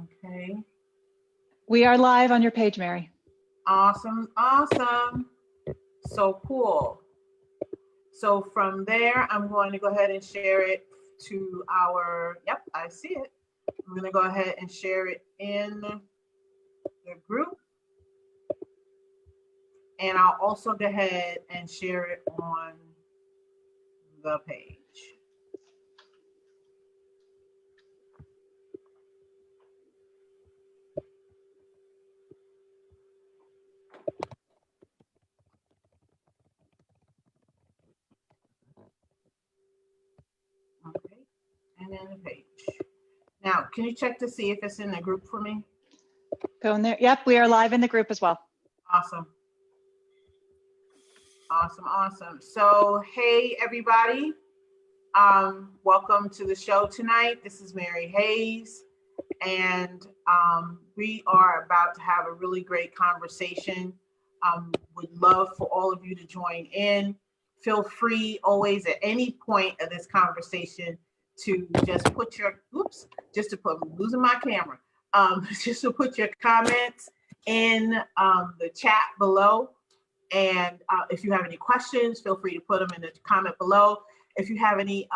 Okay. We are live on your page, Mary. Awesome. So cool. So from there, I'm going to go ahead and share it to yep, I see it. I'm going to go ahead and share it in the group. And I'll also go ahead and share it on the page. Okay, and then the page. Now, can you check to see if it's in the group for me? Go in there. Yep, we are live in the group as well. Awesome. So, hey, everybody. Welcome to the show tonight. This is Mary Hayes, and we are about to have a really great conversation. Would love for all of you to join in. Feel free always at any point of this conversation to just put your, I'm losing my camera. Just to put your comments in the chat below. And if you have any questions, feel free to put them in the comment below. If you have any,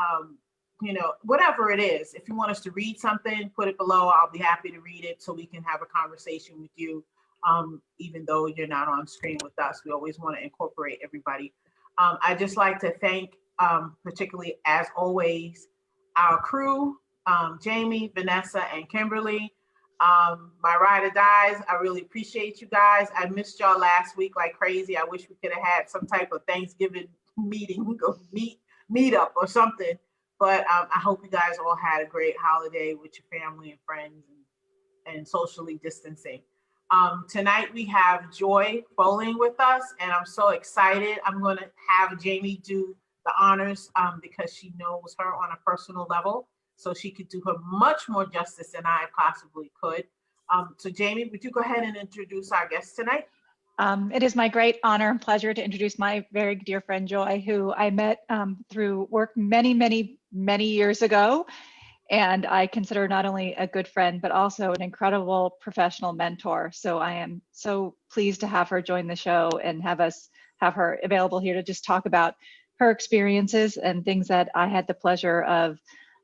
whatever it is, if you want us to read something, put it below. I'll be happy to read it so we can have a conversation with you. Even though you're not on screen with us, we always want to incorporate everybody. I'd just like to thank, particularly as always, our crew, Jamie, Vanessa, and Kimberly. My ride or dies, I really appreciate you guys. I missed y'all last week like crazy. I wish we could have had some type of Thanksgiving meeting or meet up or something. But I hope you guys all had a great holiday with your family and friends and socially distancing. Tonight we have Joy Bowling with us, and I'm so excited. I'm going to have Jamie do the honors because she knows her on a personal level, so she could do her much more justice than I possibly could. So Jamie, would you go ahead and introduce our guest tonight? It is my great honor and pleasure to introduce my very dear friend Joy, who I met through work many years ago. And I consider not only a good friend, but also an incredible professional mentor. So I am so pleased to have her join the show and have her available here to just talk about her experiences and things that I had the pleasure of,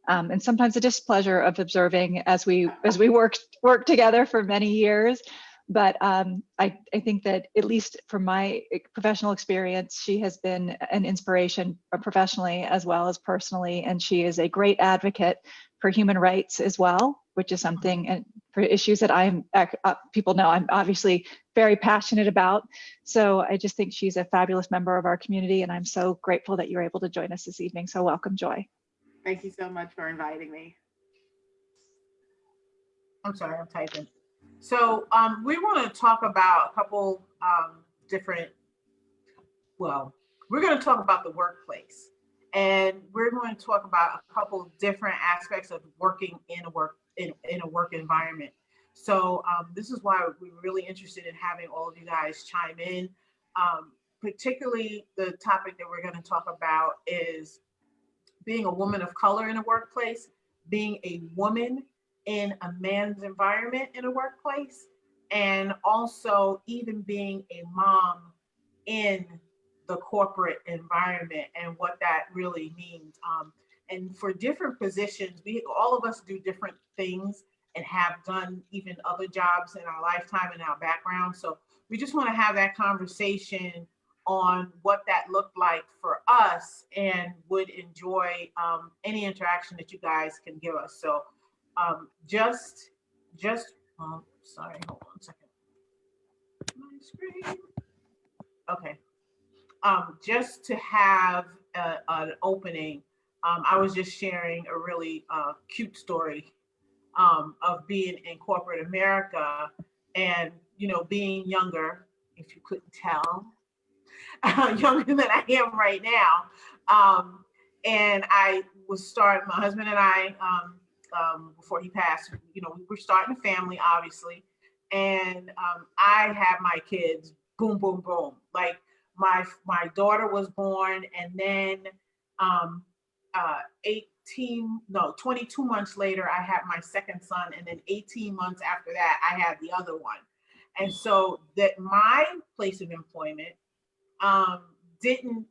and sometimes the displeasure of observing as we work together for many years. But I think that at least from my professional experience, she has been an inspiration professionally as well as personally, and she is a great advocate for human rights as well, which is something, and for issues that people know I'm obviously very passionate about. So I just think she's a fabulous member of our community, and I'm so grateful that you're able to join us this evening. So welcome, Joy. Thank you so much for inviting me. I'm sorry, I'm typing. So we want to talk about a couple we're going to talk about the workplace, and we're going to talk about a couple different aspects of working in a work environment. So this is why we're really interested in having all of you guys chime in. Particularly the topic that we're going to talk about is being a woman of color in a workplace, being a woman in a man's environment in a workplace, and also even being a mom in the corporate environment and what that really means. And for different positions, all of us do different things and have done even other jobs in our lifetime and our background. So we just want to have that conversation on what that looked like for us, and would enjoy any interaction that you guys can give us. So sorry, hold on a second. My screen. Okay. Just to have an opening, I was just sharing a really cute story of being in corporate America and, being younger, if you couldn't tell, younger than I am right now. And I was starting, my husband and I, before he passed, we were starting a family, obviously. And I had my kids, boom, boom, boom. Like my daughter was born, and then 8 22 months later, I had my second son, and then 18 months after that, I had the other one. And so that my place of employment um, didn't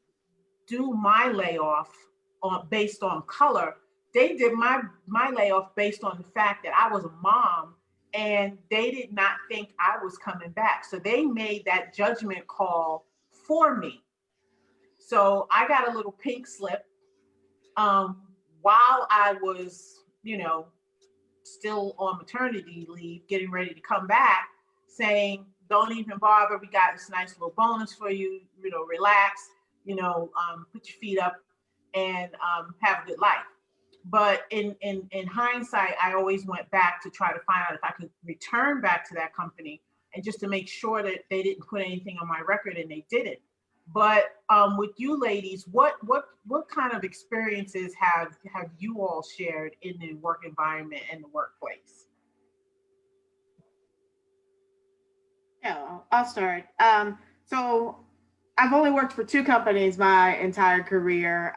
do my layoff based on color. They did my layoff based on the fact that I was a mom, and they did not think I was coming back. So they made that judgment call for me. So I got a little pink slip um, while I was, still on maternity leave, getting ready to come back, saying, "Don't even bother. We got this nice little bonus for you. Relax. Put your feet up and have a good life." But in hindsight, I always went back to try to find out if I could return back to that company, and just to make sure that they didn't put anything on my record, and they didn't. But with you ladies, what kind of experiences have you all shared in the work environment and the workplace? Yeah, I'll start. So I've only worked for two companies my entire career,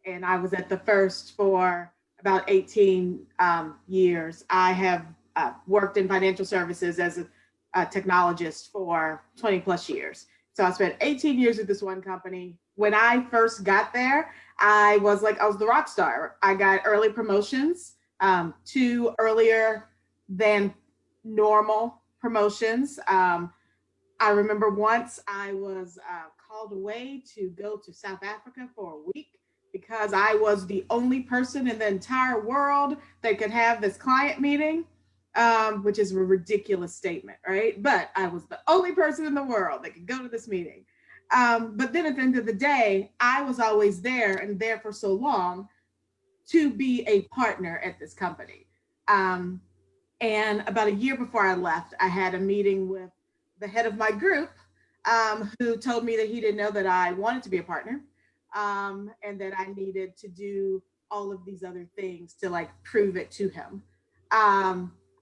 and I was at the first for about 18 years. I have worked in financial services as a technologist for 20 plus years. So I spent 18 years with this one company. When I first got there, I was the rock star. I got early promotions, two earlier than normal promotions. I remember once I was called away to go to South Africa for a week because I was the only person in the entire world that could have this client meeting, which is a ridiculous statement, right? But I was the only person in the world that could go to this meeting. But then at the end of the day, I was always there and there for so long to be a partner at this company. And about a year before I left, I had a meeting with the head of my group, who told me that he didn't know that I wanted to be a partner, and that I needed to do all of these other things to prove it to him.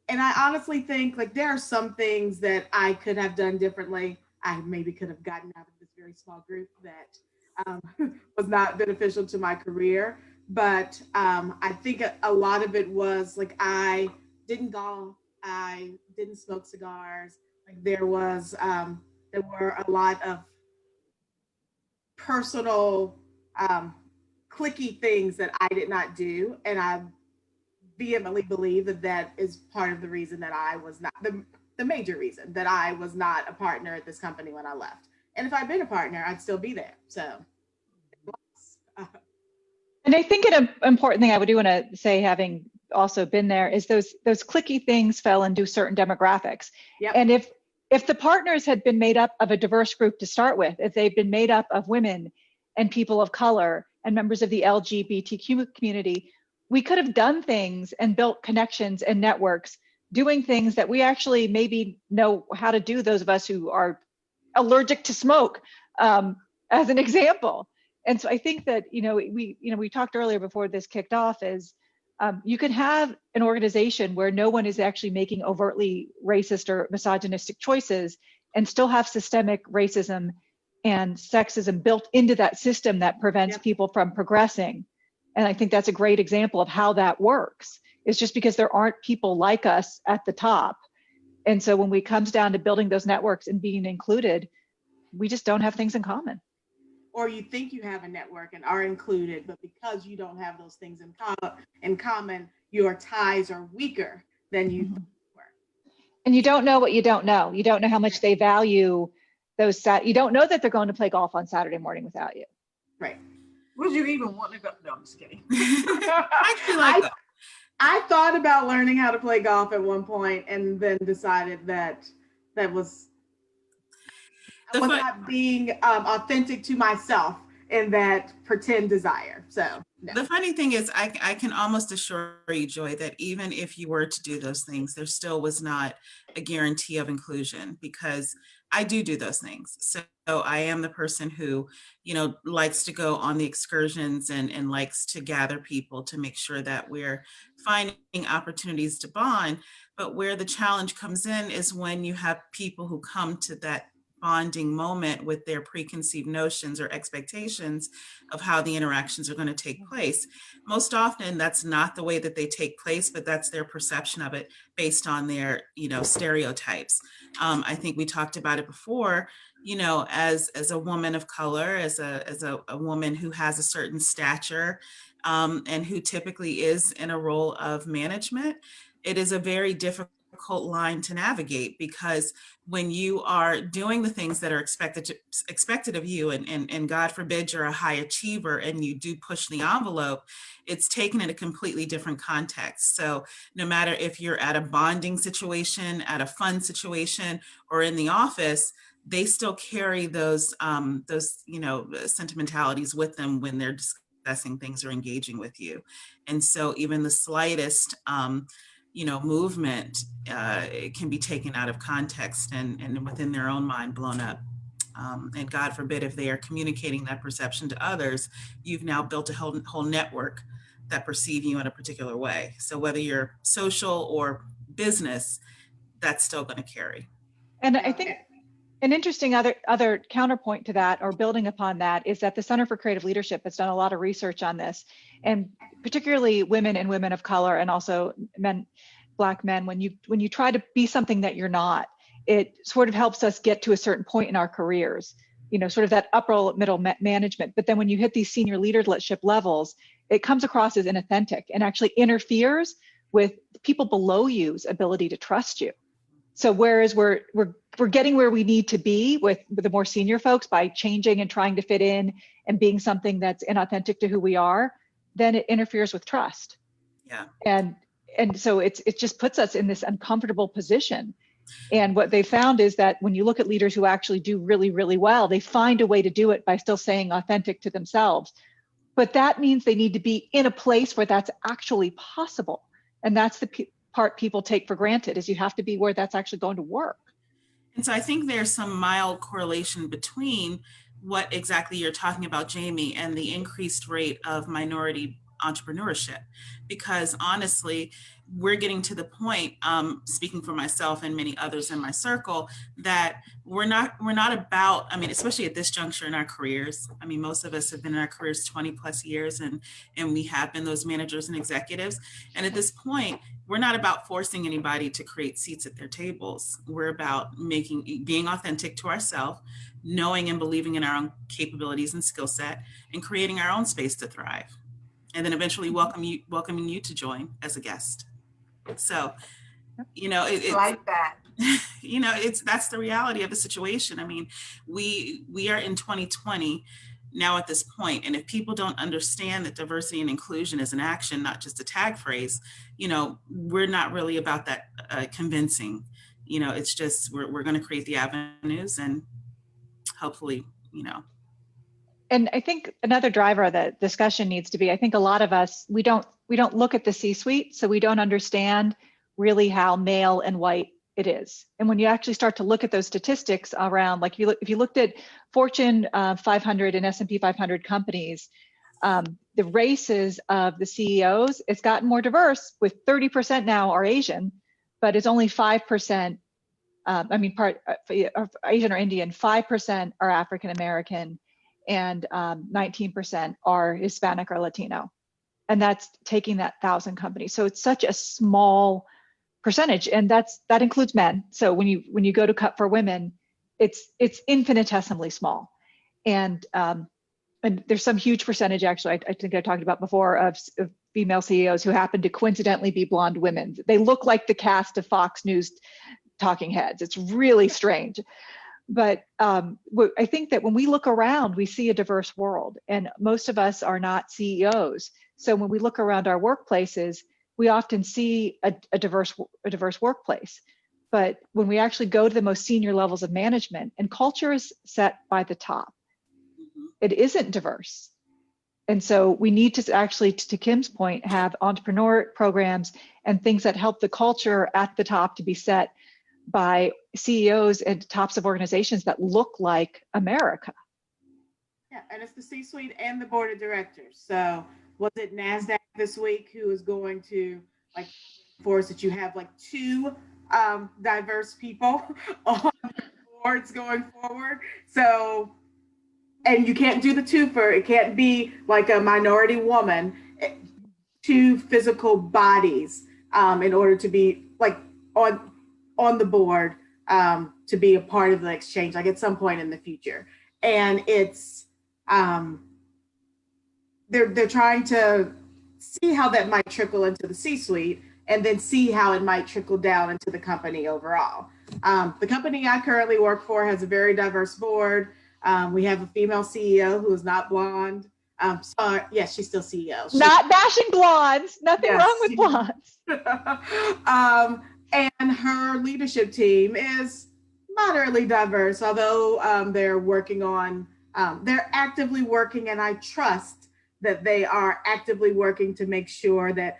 And I honestly think there are some things that I could have done differently. I maybe could have gotten out of this very small group that was not beneficial to my career. But I think a lot of it was I didn't golf, I didn't smoke cigars. There were a lot of personal clicky things that I did not do, and I vehemently believe that that is part of the reason that I was not the major reason that I was not a partner at this company when I left. And if I'd been a partner, I'd still be there. So And I think an important thing I would do want to say, having also been there, is those clicky things fell into certain demographics. Yep. And if the partners had been made up of a diverse group to start with, if they've been made up of women and people of color and members of the LGBTQ community, we could have done things and built connections and networks, doing things that we actually maybe know how to do, those of us who are allergic to smoke, as an example. And so I think that, we talked earlier before this kicked off, is you can have an organization where no one is actually making overtly racist or misogynistic choices and still have systemic racism and sexism built into that system that prevents people from progressing. And I think that's a great example of how that works. It's just because there aren't people like us at the top. And so when it comes down to building those networks and being included, we just don't have things in common. Or you think you have a network and are included, but because you don't have those things in common, your ties are weaker than you were. And you don't know what you don't know. You don't know how much they value those. You don't know that they're going to play golf on Saturday morning without you. Right. Would you even want to go? No, I'm just kidding. I thought about learning how to play golf at one point, and then decided that was not being authentic to myself in that pretend desire. So no. The funny thing is, I can almost assure you, Joy, that even if you were to do those things, there still was not a guarantee of inclusion, because I do those things. So I am the person who, likes to go on the excursions and likes to gather people to make sure that we're finding opportunities to bond. But where the challenge comes in is when you have people who come to that bonding moment with their preconceived notions or expectations of how the interactions are going to take place. Most often that's not the way that they take place, but that's their perception of it based on their, stereotypes. I think we talked about it before, as a woman of color, as a woman who has a certain stature, and who typically is in a role of management, it is a very difficult line to navigate, because when you are doing the things that are expected of you, and God forbid you're a high achiever and you do push the envelope, it's taken in a completely different context. So no matter if you're at a bonding situation, at a fun situation, or in the office, they still carry those sentimentalities with them when they're discussing things or engaging with you. And so even the slightest movement can be taken out of context, and within their own mind blown up. And God forbid, if they are communicating that perception to others, you've now built a whole network that perceive you in a particular way. So whether you're social or business, that's still going to carry. And I think an interesting other counterpoint to that, or building upon that, is that the Center for Creative Leadership has done a lot of research on this, and particularly women and women of color, and also Black men. When you try to be something that you're not, it sort of helps us get to a certain point in our careers, sort of that upper middle management. But then when you hit these senior leadership levels, it comes across as inauthentic and actually interferes with people below you's ability to trust you. So whereas we're getting where we need to be with the more senior folks by changing and trying to fit in and being something that's inauthentic to who we are, then it interferes with trust. Yeah. And so it just puts us in this uncomfortable position. And what they found is that when you look at leaders who actually do really, really well, they find a way to do it by still staying authentic to themselves. But that means they need to be in a place where that's actually possible. And that's the part people take for granted, is you have to be where that's actually going to work. And so I think there's some mild correlation between what exactly you're talking about, Jamie, and the increased rate of minority entrepreneurship. Because honestly, we're getting to the point, speaking for myself and many others in my circle, that we're not about, especially at this juncture in our careers. Most of us have been in our careers 20 plus years, and we have been those managers and executives. And at this point, we're not about forcing anybody to create seats at their tables. We're about being authentic to ourselves, knowing and believing in our own capabilities and skill set, and creating our own space to thrive. And then eventually welcoming you to join as a guest. So, it's like that. That's the reality of the situation. We are in 2020 now at this point, and if people don't understand that diversity and inclusion is an action, not just a tag phrase, we're not really about that convincing. It's just we're going to create the avenues, and hopefully, And I think another driver of the discussion needs to be, I think a lot of us, we don't look at the C-suite, so we don't understand really how male and white it is. And when you actually start to look at those statistics around, like if you looked at Fortune 500 and S&P 500 companies, the races of the CEOs, it's gotten more diverse, with 30% now are Asian, but it's only 5%, Asian or Indian, 5% are African American, and 19% are Hispanic or Latino. And that's taking that 1,000 companies. So it's such a small percentage, and that includes men. So when you go to cut for women, it's infinitesimally small. And there's some huge percentage, actually, I think I talked about before, of female CEOs who happen to coincidentally be blonde women. They look like the cast of Fox News talking heads. It's really strange. But I think that when we look around, we see a diverse world, and most of us are not CEOs. So when we look around our workplaces, we often see a diverse workplace. But when we actually go to the most senior levels of management, and culture is set by the top, it isn't diverse. And so we need to actually, to Kim's point, have entrepreneur programs and things that help the culture at the top to be set by CEOs and tops of organizations that look like America. Yeah, and it's the C-suite and the board of directors. So was it NASDAQ this week who is going to force that you have 2 diverse people on the boards going forward. So, and you can't do the twofer. It can't be like a minority woman, two physical bodies in order to be like on the board to be a part of the exchange, like at some point in the future. And it's they're trying to see how that might trickle into the C-suite, and then see how it might trickle down into the company overall. The company I currently work for has a very diverse board. We have a female CEO who is not blonde. Sorry, yes, she's still CEO. Not bashing blondes. Nothing Yes. wrong with blondes. And her leadership team is moderately diverse, although they're actively working, and I trust that they are actively working to make sure that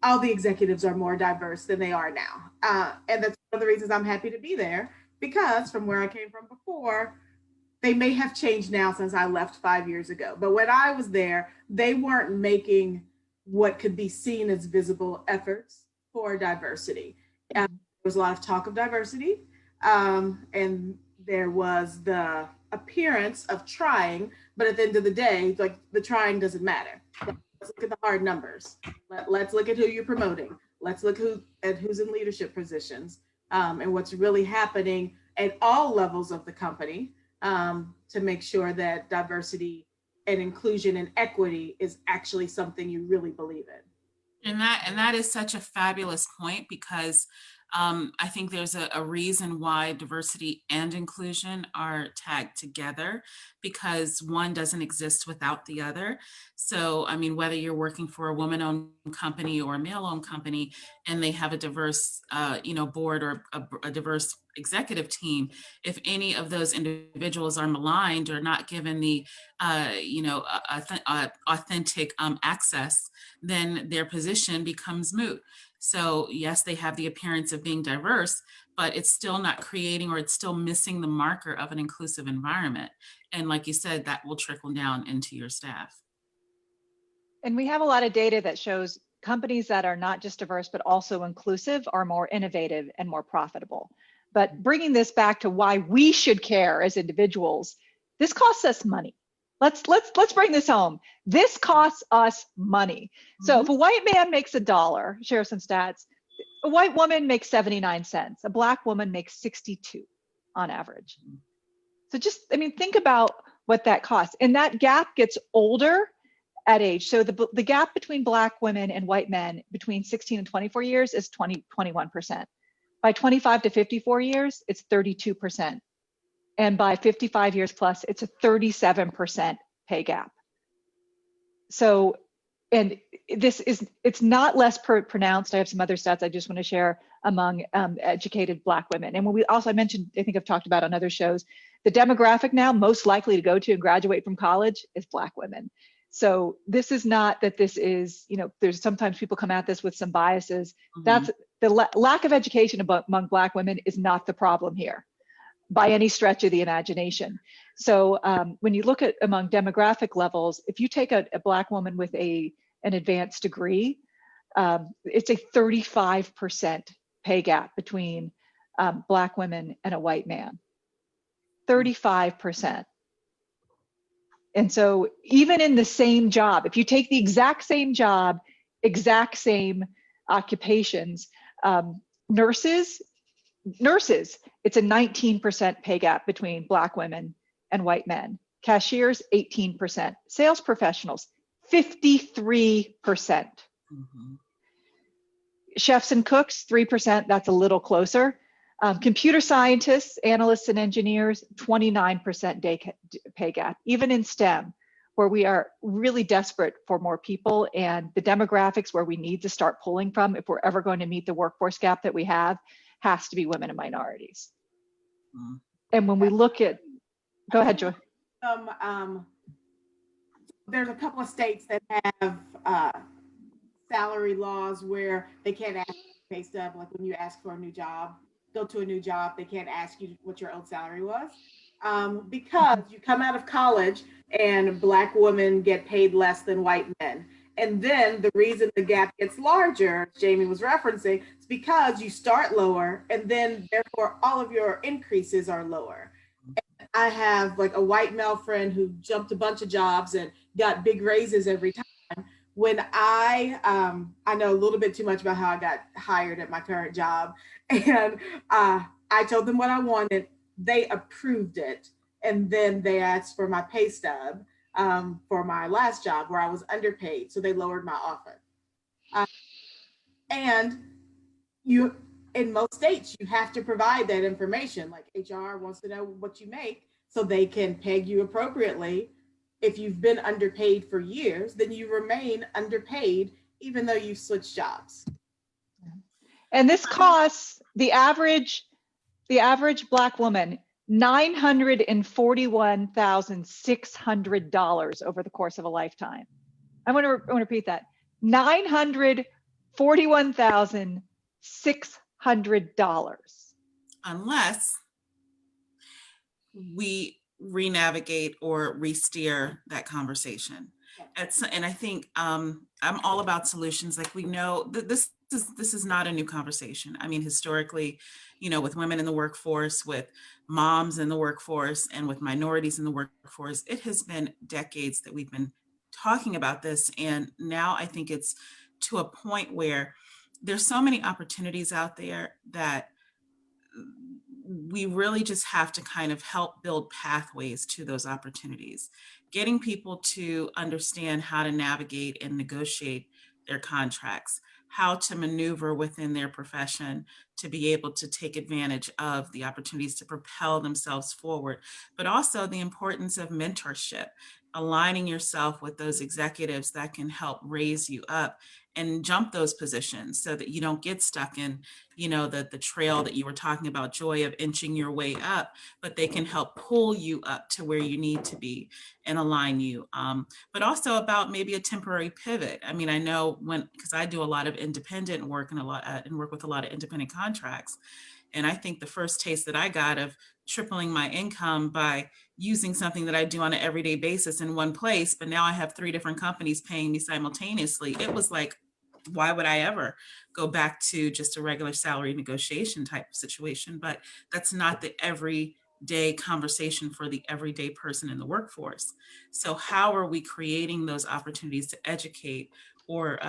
all the executives are more diverse than they are now. And that's one of the reasons I'm happy to be there, because from where I came from before, they may have changed now since I left 5 years ago. But when I was there, they weren't making what could be seen as visible efforts for diversity. There was a lot of talk of diversity, and there was the appearance of trying, but at the end of the day, like, the trying doesn't matter. Let's look at the hard numbers. Let's look at who you're promoting. Let's look at who's in leadership positions, and what's really happening at all levels of the company, to make sure that diversity and inclusion and equity is actually something you really believe in. And that is such a fabulous point, because I think there's a reason why diversity and inclusion are tagged together, because one doesn't exist without the other. So, I mean, whether you're working for a woman-owned company or a male-owned company, and they have a diverse, board, or a diverse executive team, if any of those individuals are maligned or not given the, authentic access, then their position becomes moot. So yes, they have the appearance of being diverse, but it's still not creating, or it's still missing the marker of an inclusive environment. And like you said, that will trickle down into your staff. And we have a lot of data that shows companies that are not just diverse, but also inclusive are more innovative and more profitable. But bringing this back to why we should care as individuals, this costs us money. Let's bring this home. This costs us money. So if a white man makes $1, share some stats, a white woman makes 79 cents. A Black woman makes 62 on average. So think about what that costs. And that gap gets older at age. So the gap between Black women and white men between 16 and 24 years is 21%. By 25 to 54 years, it's 32%. And by 55 years plus, it's a 37% pay gap. So, and it's not less pronounced. I have some other stats I just want to share among educated Black women. And when I mentioned, I think I've talked about on other shows, the demographic now most likely to go to and graduate from college is Black women. So this is not that this is, there's sometimes people come at this with some biases. That's the lack of education among Black women is not the problem here by any stretch of the imagination. So when you look at among demographic levels, if you take a Black woman with an advanced degree, it's a 35% pay gap between Black women and a white man, 35%. And so even in the same job, if you take the exact same job, exact same occupations, nurses, it's a 19% pay gap between Black women and white men. Cashiers, 18%. Sales professionals, 53%. Chefs and cooks, 3%. That's a little closer. Computer scientists, analysts, and engineers, 29% pay gap. Even in STEM, where we are really desperate for more people, and the demographics where we need to start pulling from if we're ever going to meet the workforce gap that we have, has to be women and minorities. And when we look at, go ahead, Joy. There's a couple of states that have salary laws where they can't ask pay stub, like when you ask for a new job, go to a new job, they can't ask you what your old salary was. Because you come out of college and Black women get paid less than white men. And then the reason the gap gets larger, Jamie was referencing, is because you start lower and then therefore all of your increases are lower. And I have like a white male friend who jumped a bunch of jobs and got big raises every time. When I know a little bit too much about how I got hired at my current job, and I told them what I wanted. They approved it, and then they asked for my pay stub for my last job where I was underpaid. So they lowered my offer. Uh, and you, in most states, you have to provide that information. Like HR wants to know what you make so they can peg you appropriately. If you've been underpaid for years, then you remain underpaid even though you switch jobs. And this costs the average Black woman $941,600 over the course of a lifetime. I want to repeat that. $941,600. Unless we re-navigate or re-steer that conversation. And I think I'm all about solutions. Like, we know that this is not a new conversation. I mean, historically, with women in the workforce, with moms in the workforce, and with minorities in the workforce, it has been decades that we've been talking about this. And now I think it's to a point where there's so many opportunities out there that we really just have to kind of help build pathways to those opportunities, getting people to understand how to navigate and negotiate their contracts, how to maneuver within their profession to be able to take advantage of the opportunities to propel themselves forward, but also the importance of mentorship, aligning yourself with those executives that can help raise you up and jump those positions so that you don't get stuck in, the trail that you were talking about, Joy, of inching your way up, but they can help pull you up to where you need to be and align you. But also about maybe a temporary pivot. I mean, I know because I do a lot of independent work and work with a lot of independent contracts. And I think the first taste that I got of tripling my income by using something that I do on an everyday basis in one place, but now I have 3 different companies paying me simultaneously. It was like, why would I ever go back to just a regular salary negotiation type of situation? But that's not the everyday conversation for the everyday person in the workforce. So how are we creating those opportunities to educate or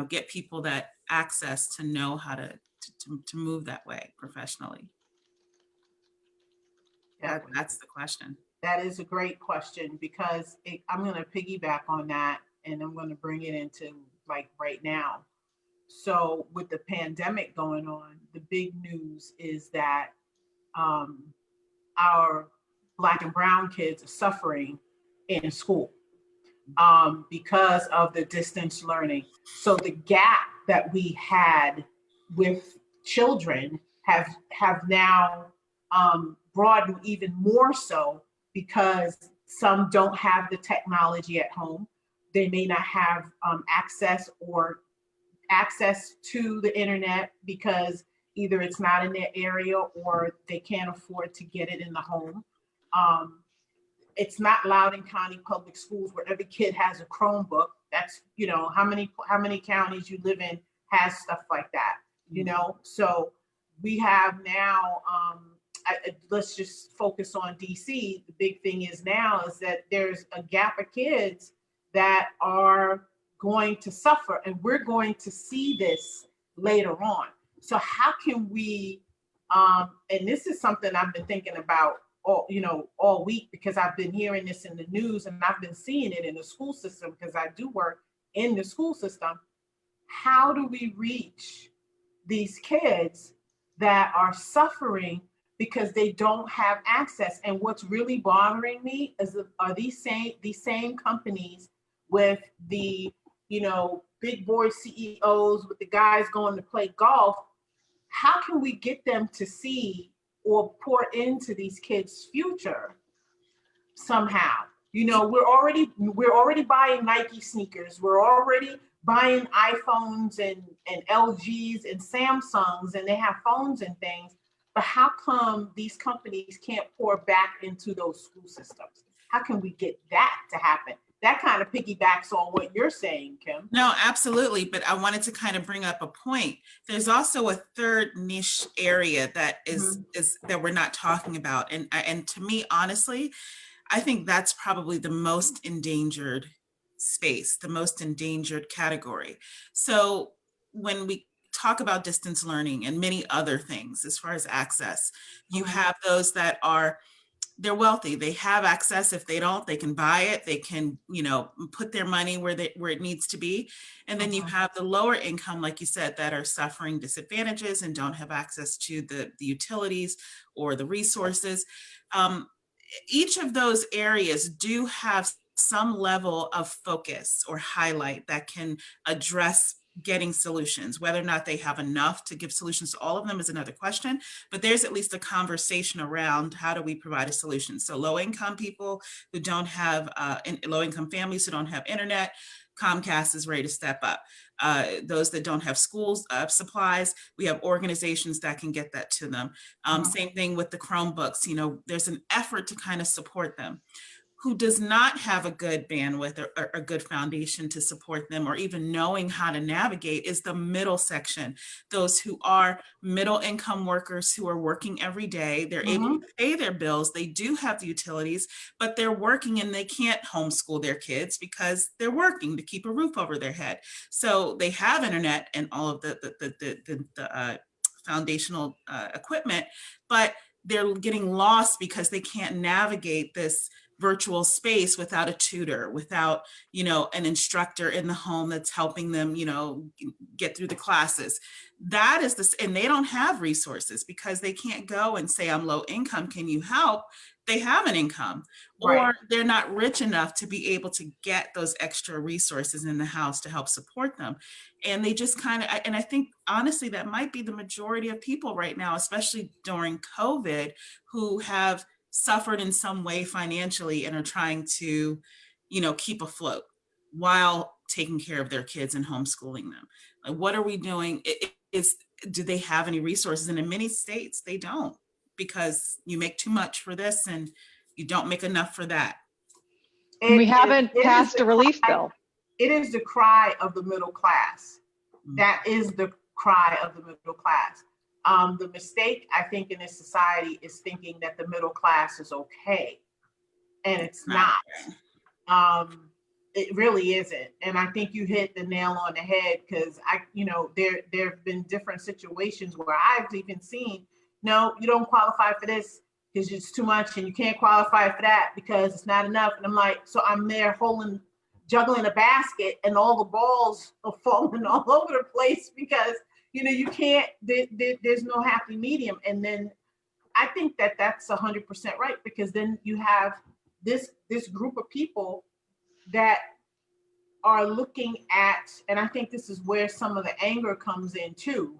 get people that access to know how to move that way professionally? That's the question. That is a great question, because I'm going to piggyback on that, and I'm going to bring it into like right now. So with the pandemic going on, the big news is that our Black and brown kids are suffering in school because of the distance learning. So the gap that we had with children have now broadened even more so, because some don't have the technology at home. They may not have access to the internet because either it's not in their area or they can't afford to get it in the home. It's not Loudoun County Public Schools where every kid has a Chromebook. That's, how many counties you live in has stuff like that, So we have now, let's just focus on DC. The big thing is now is that there's a gap of kids that are going to suffer, and we're going to see this later on. So how can we, and this is something I've been thinking about all week, because I've been hearing this in the news and I've been seeing it in the school system because I do work in the school system. How do we reach these kids that are suffering because they don't have access? And what's really bothering me are these same companies with the big boy CEOs, with the guys going to play golf. How can we get them to see or pour into these kids' future somehow? We're already buying Nike sneakers. We're already buying iPhones and LGs and Samsungs, and they have phones and things. But how come these companies can't pour back into those school systems? How can we get that to happen? that kind of piggybacks on what you're saying, Kim. No, absolutely. But I wanted to kind of bring up a point. There's also a third niche area that is that we're not talking about. And to me, honestly, I think that's probably the most endangered space, the most endangered category. So when we talk about distance learning and many other things as far as access, you have those that are, they're wealthy, they have access. If they don't, they can buy it, they can, you know, put their money where it needs to be. And then you have the lower income, like you said, that are suffering disadvantages and don't have access to the utilities or the resources. Each of those areas do have some level of focus or highlight that can address getting solutions. Whether or not they have enough to give solutions to all of them is another question, but there's at least a conversation around how do we provide a solution. So low income people who don't have, low income families who don't have internet, Comcast is ready to step up. Those that don't have schools supplies, we have organizations that can get that to them. Same thing with the Chromebooks, you know, there's an effort to kind of support them. Who does not have a good bandwidth or a good foundation to support them, or even knowing how to navigate, is the middle section. Those who are middle income workers who are working every day, they're able to pay their bills, they do have the utilities, but they're working and they can't homeschool their kids because they're working to keep a roof over their head. So they have internet and all of the foundational equipment, but they're getting lost because they can't navigate this virtual space without a tutor, without, you know, an instructor in the home that's helping them, you know, get through the classes. That is this, and they don't have resources because they can't go and say, I'm low income, can you help? They have an income, or they're not rich enough to be able to get those extra resources in the house to help support them. And they just kind of, and I think honestly, that might be the majority of people right now, especially during COVID, who have suffered in some way financially and are trying to, you know, keep afloat while taking care of their kids and homeschooling them. Like, what are we doing? Do they have any resources? And in many states, they don't, because you make too much for this and you don't make enough for that. We haven't passed a relief bill. It is the cry of the middle class. That is the cry of the middle class. The mistake, I think, in this society is thinking that the middle class is okay, and it's not. It really isn't. And I think you hit the nail on the head, because there have been different situations where I've even seen, no, you don't qualify for this because it's too much, and you can't qualify for that because it's not enough. And I'm like, so I'm there juggling a basket, and all the balls are falling all over the place because you can't, there's no happy medium. And then I think that that's 100% right, because then you have this group of people that are looking at, and I think this is where some of the anger comes in too,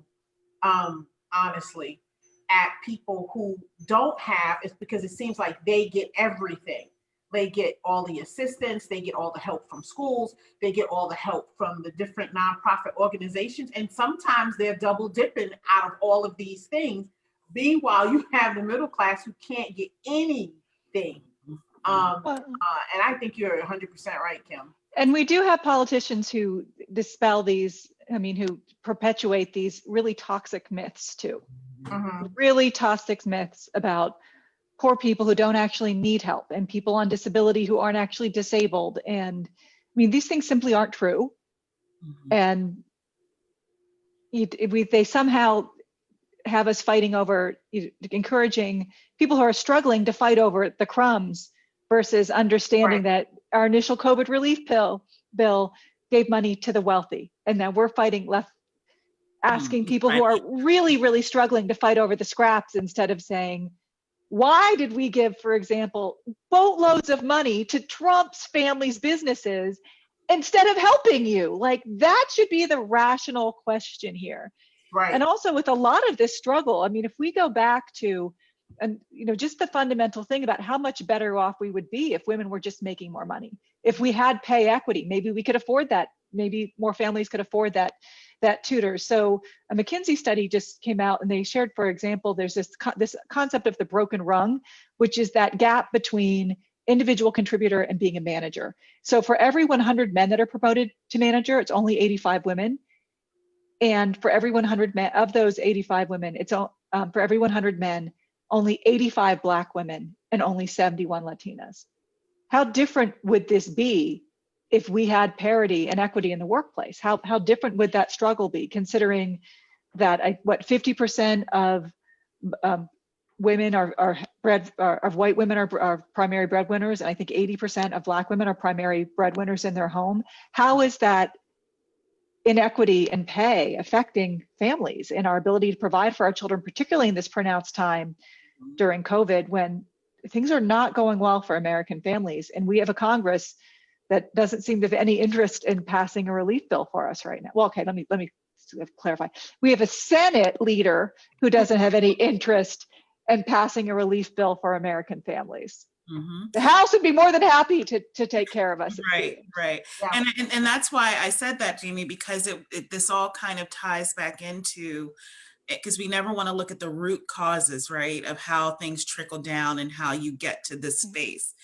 honestly, at people who don't have, it's because it seems like they get everything. They get all the assistance, they get all the help from schools, they get all the help from the different nonprofit organizations, and sometimes they're double dipping out of all of these things. Meanwhile, you have the middle class who can't get anything. And I think you're 100% right, Kim. And we do have politicians who dispel these, who perpetuate these really toxic myths too. Really toxic myths about poor people who don't actually need help, and people on disability who aren't actually disabled. And these things simply aren't true. And they somehow have us fighting over, encouraging people who are struggling to fight over the crumbs versus understanding that our initial COVID relief bill gave money to the wealthy. And now we're fighting asking people who are really, really struggling to fight over the scraps, instead of saying, why did we give, for example, boatloads of money to Trump's family's businesses instead of helping you? Like, that should be the rational question here. Right. And also with a lot of this struggle, if we go back to, just the fundamental thing about how much better off we would be if women were just making more money. If we had pay equity, maybe we could afford that. Maybe more families could afford that tutor. So a McKinsey study just came out, and they shared, for example, there's this concept of the broken rung, which is that gap between individual contributor and being a manager. So for every 100 men that are promoted to manager, it's only 85 women. And for every 100 men, of those 85 women, it's for every 100 men, only 85 Black women and only 71 Latinas. How different would this be if we had parity and equity in the workplace? How different would that struggle be, considering that 50% of women of white women are primary breadwinners, and I think 80% of Black women are primary breadwinners in their home. How is that inequity in pay affecting families and our ability to provide for our children, particularly in this pronounced time during COVID, when things are not going well for American families? And we have a Congress that doesn't seem to have any interest in passing a relief bill for us right now. Well, okay, let me clarify. We have a Senate leader who doesn't have any interest in passing a relief bill for American families. Mm-hmm. The House would be more than happy to take care of us. Right. Yeah. And that's why I said that, Jamie, because this all kind of ties back into, because we never want to look at the root causes, right, of how things trickle down and how you get to this space.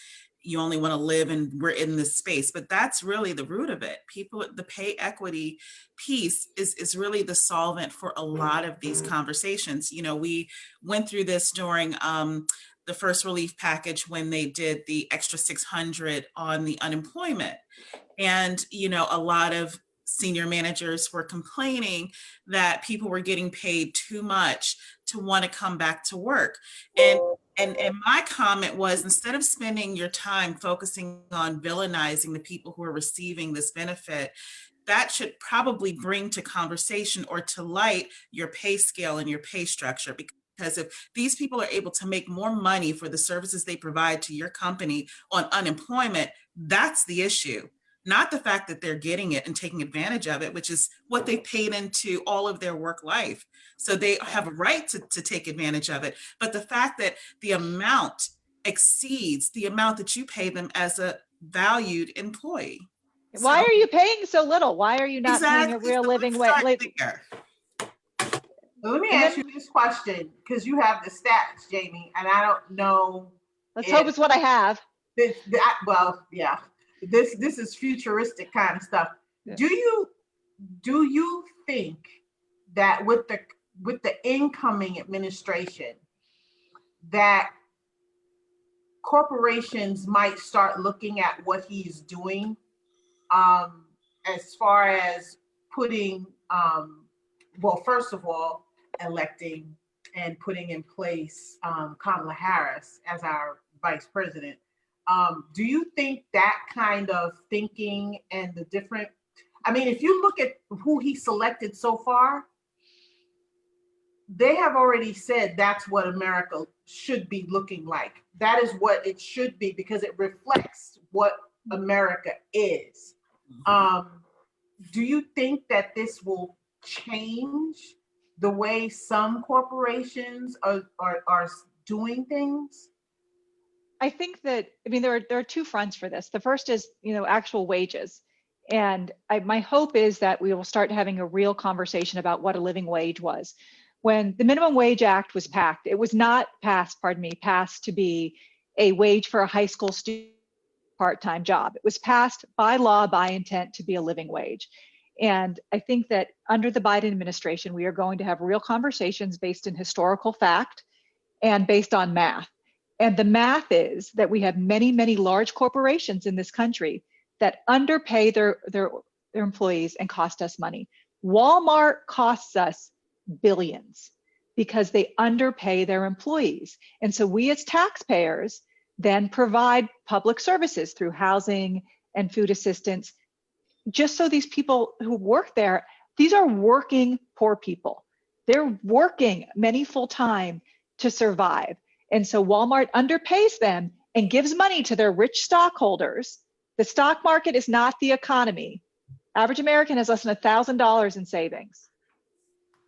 You only want to live and we're in this space, but that's really the root of it. The pay equity piece is really the solvent for a lot of these conversations. You know, we went through this during the first relief package when they did the extra 600 on the unemployment. And, you know, a lot of senior managers were complaining that people were getting paid too much to want to come back to work. And my comment was, instead of spending your time focusing on villainizing the people who are receiving this benefit, that should probably bring to conversation or to light your pay scale and your pay structure. Because if these people are able to make more money for the services they provide to your company on unemployment, that's the issue. Not the fact that they're getting it and taking advantage of it, which is what they paid into all of their work life. So they have a right to take advantage of it. But the fact that the amount exceeds the amount that you pay them as a valued employee. Why are you paying so little? Why are you not paying a real living wage? Let me ask you this question, because you have the stats, Jamie, and I don't know. Let's hope it's what I have. Well, yeah. This is futuristic kind of stuff. Yeah. Do you think that with the incoming administration that corporations might start looking at what he's doing as far as putting well, first of all, electing and putting in place Kamala Harris as our vice president? Do you think that kind of thinking and the different, I mean, if you look at who he selected so far, they have already said that's what America should be looking like. That is what it should be, because it reflects what America is. Do you think that this will change the way some corporations are doing things? I think that, I mean, there are two fronts for this. The first is, you know, actual wages. And my hope is that we will start having a real conversation about what a living wage was. When the Minimum Wage Act was passed, it was not passed to be a wage for a high school student part-time job. It was passed by law, by intent, to be a living wage. And I think that under the Biden administration, we are going to have real conversations based in historical fact and based on math. And the math is that we have many, many large corporations in this country that underpay their employees and cost us money. Walmart costs us billions because they underpay their employees. And so we as taxpayers then provide public services through housing and food assistance, just so these people who work there, these are working poor people. They're working many full-time to survive. And so Walmart underpays them and gives money to their rich stockholders. The stock market is not the economy. Average American has less than $1,000 in savings.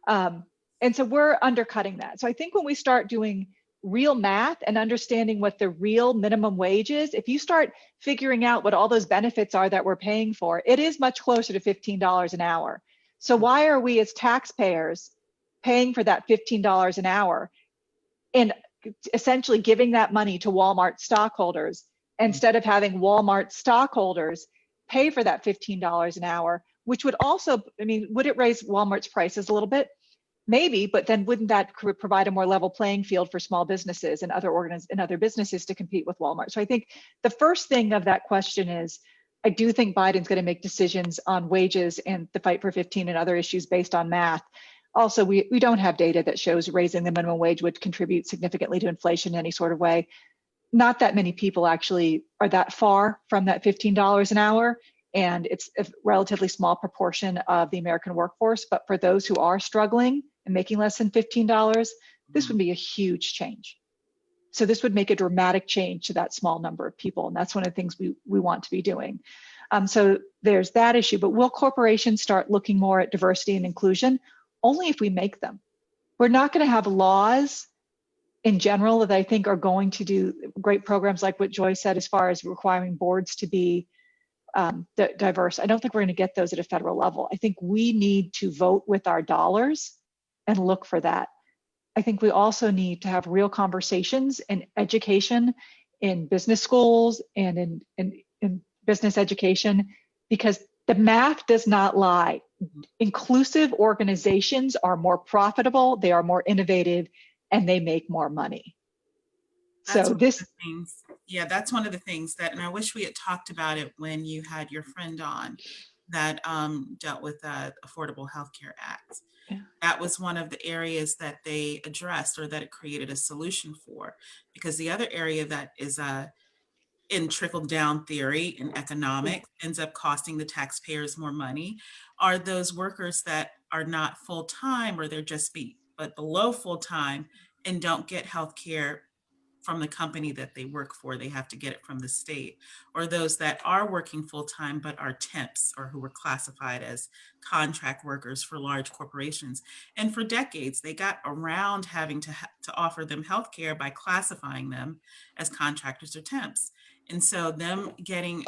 And so we're undercutting that. So I think when we start doing real math and understanding what the real minimum wage is, if you start figuring out what all those benefits are that we're paying for, it is much closer to $15 an hour. So why are we as taxpayers paying for that $15 an hour and essentially giving that money to Walmart stockholders instead of having Walmart stockholders pay for that $15 an hour, which would also, I mean, would it raise Walmart's prices a little bit? Maybe, but then wouldn't that provide a more level playing field for small businesses and other businesses to compete with Walmart? So I think the first thing of that question is, I do think Biden's going to make decisions on wages and the fight for 15 and other issues based on math. Also, we don't have data that shows raising the minimum wage would contribute significantly to inflation in any sort of way. Not that many people actually are that far from that $15 an hour, and it's a relatively small proportion of the American workforce. But for those who are struggling and making less than $15, this would be a huge change. So this would make a dramatic change to that small number of people, and that's one of the things we want to be doing. So there's that issue. But will corporations start looking more at diversity and inclusion? Only if we make them. We're not going to have laws in general that I think are going to do great programs like what Joy said, as far as requiring boards to be diverse. I don't think we're going to get those at a federal level. I think we need to vote with our dollars and look for that. I think we also need to have real conversations in education, in business schools, and in business education, because the math does not lie. Inclusive organizations are more profitable, they are more innovative, and they make more money. That's So this, that's one of the things that, and I wish we had talked about it when you had your friend on that dealt with the Affordable Health Care Act. Yeah. That was one of the areas that they addressed, or that it created a solution for, because the other area that is in trickle-down theory in economics ends up costing the taxpayers more money are those workers that are not full-time, or they're just but below full-time and don't get health care from the company that they work for. They have to get it from the state. Or those that are working full-time but are temps, or who were classified as contract workers for large corporations. And for decades, they got around having to offer them health care by classifying them as contractors or temps. And so them getting,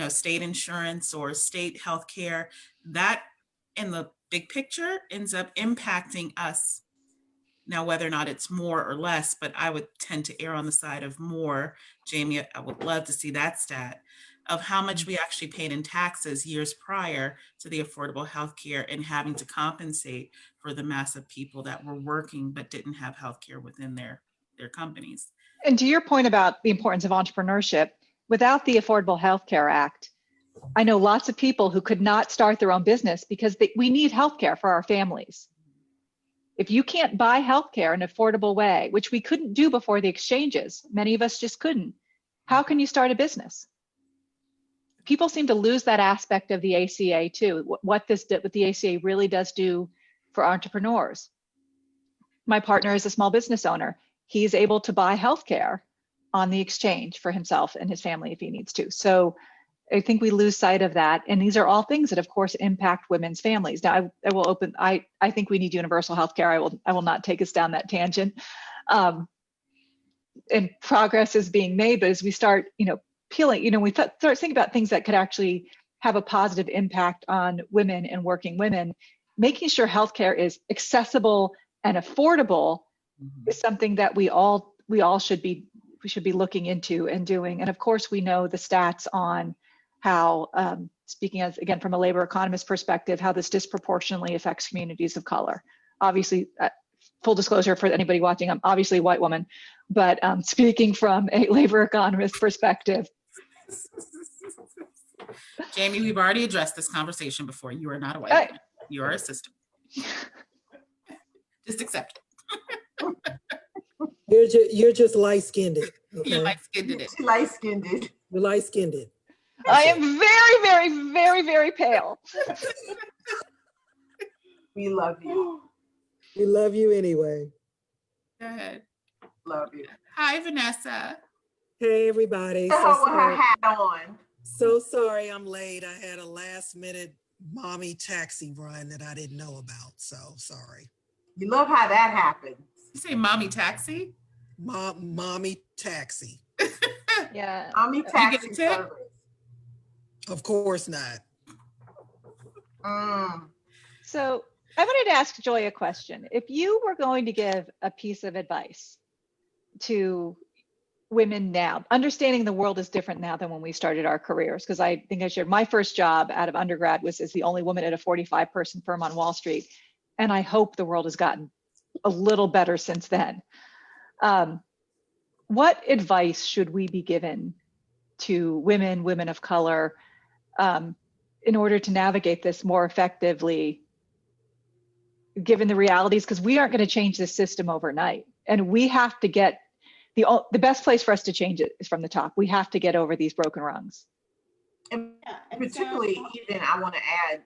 state insurance or state health care, that in the big picture ends up impacting us. Now, whether or not it's more or less, but I would tend to err on the side of more. Jamie, I would love to see that stat of how much we actually paid in taxes years prior to the Affordable Health Care, and having to compensate for the mass of people that were working but didn't have health care within their companies. and to your point about the importance of entrepreneurship, without the Affordable Health Care Act, I know lots of people who could not start their own business because we need healthcare for our families. If you can't buy healthcare in an affordable way, which we couldn't do before the exchanges, many of us just couldn't, how can you start a business? People seem to lose that aspect of the ACA too, what the ACA really does do for entrepreneurs. My partner is a small business owner. He's able to buy healthcare on the exchange for himself and his family if he needs to. So I think we lose sight of that. And these are all things that, of course, impact women's families. Now, I think we need universal health care. I will not take us down that tangent. And progress is being made, but as we start, peeling, we start thinking about things that could actually have a positive impact on women and working women, making sure healthcare is accessible and affordable is something that we all should be looking into and doing. And of course, we know the stats on how, speaking as again from a labor economist perspective, how this disproportionately affects communities of color. Obviously, full disclosure for anybody watching, I'm obviously a white woman, but speaking from a labor economist perspective. Jamie, we've already addressed this conversation before. You are not a white woman. You are a sister. Just accept it. You're just light-skinned. Okay? You're light-skinned. Light-skinned. You're light-skinned. I am very, very, very, very pale. We love you. We love you anyway. Go ahead. Love you. Hi, Vanessa. Hey, everybody. With her hat on. So sorry I'm late. I had a last-minute mommy taxi run that I didn't know about. So sorry. You love how that happens. You say mommy taxi? Mommy taxi. Yeah. Mommy taxi tip? service. Of course not. So I wanted to ask Joy a question. If you were going to give a piece of advice to women now, understanding the world is different now than when we started our careers. Because I think I shared my first job out of undergrad was as the only woman at a 45-person firm on Wall Street. And I hope the world has gotten a little better since then. What advice should we be given to women of color, in order to navigate this more effectively, given the realities? Because we aren't going to change this system overnight. And we have to get the best place for us to change it is from the top. We have to get over these broken rungs. And Yeah, and particularly, so, even I want to add,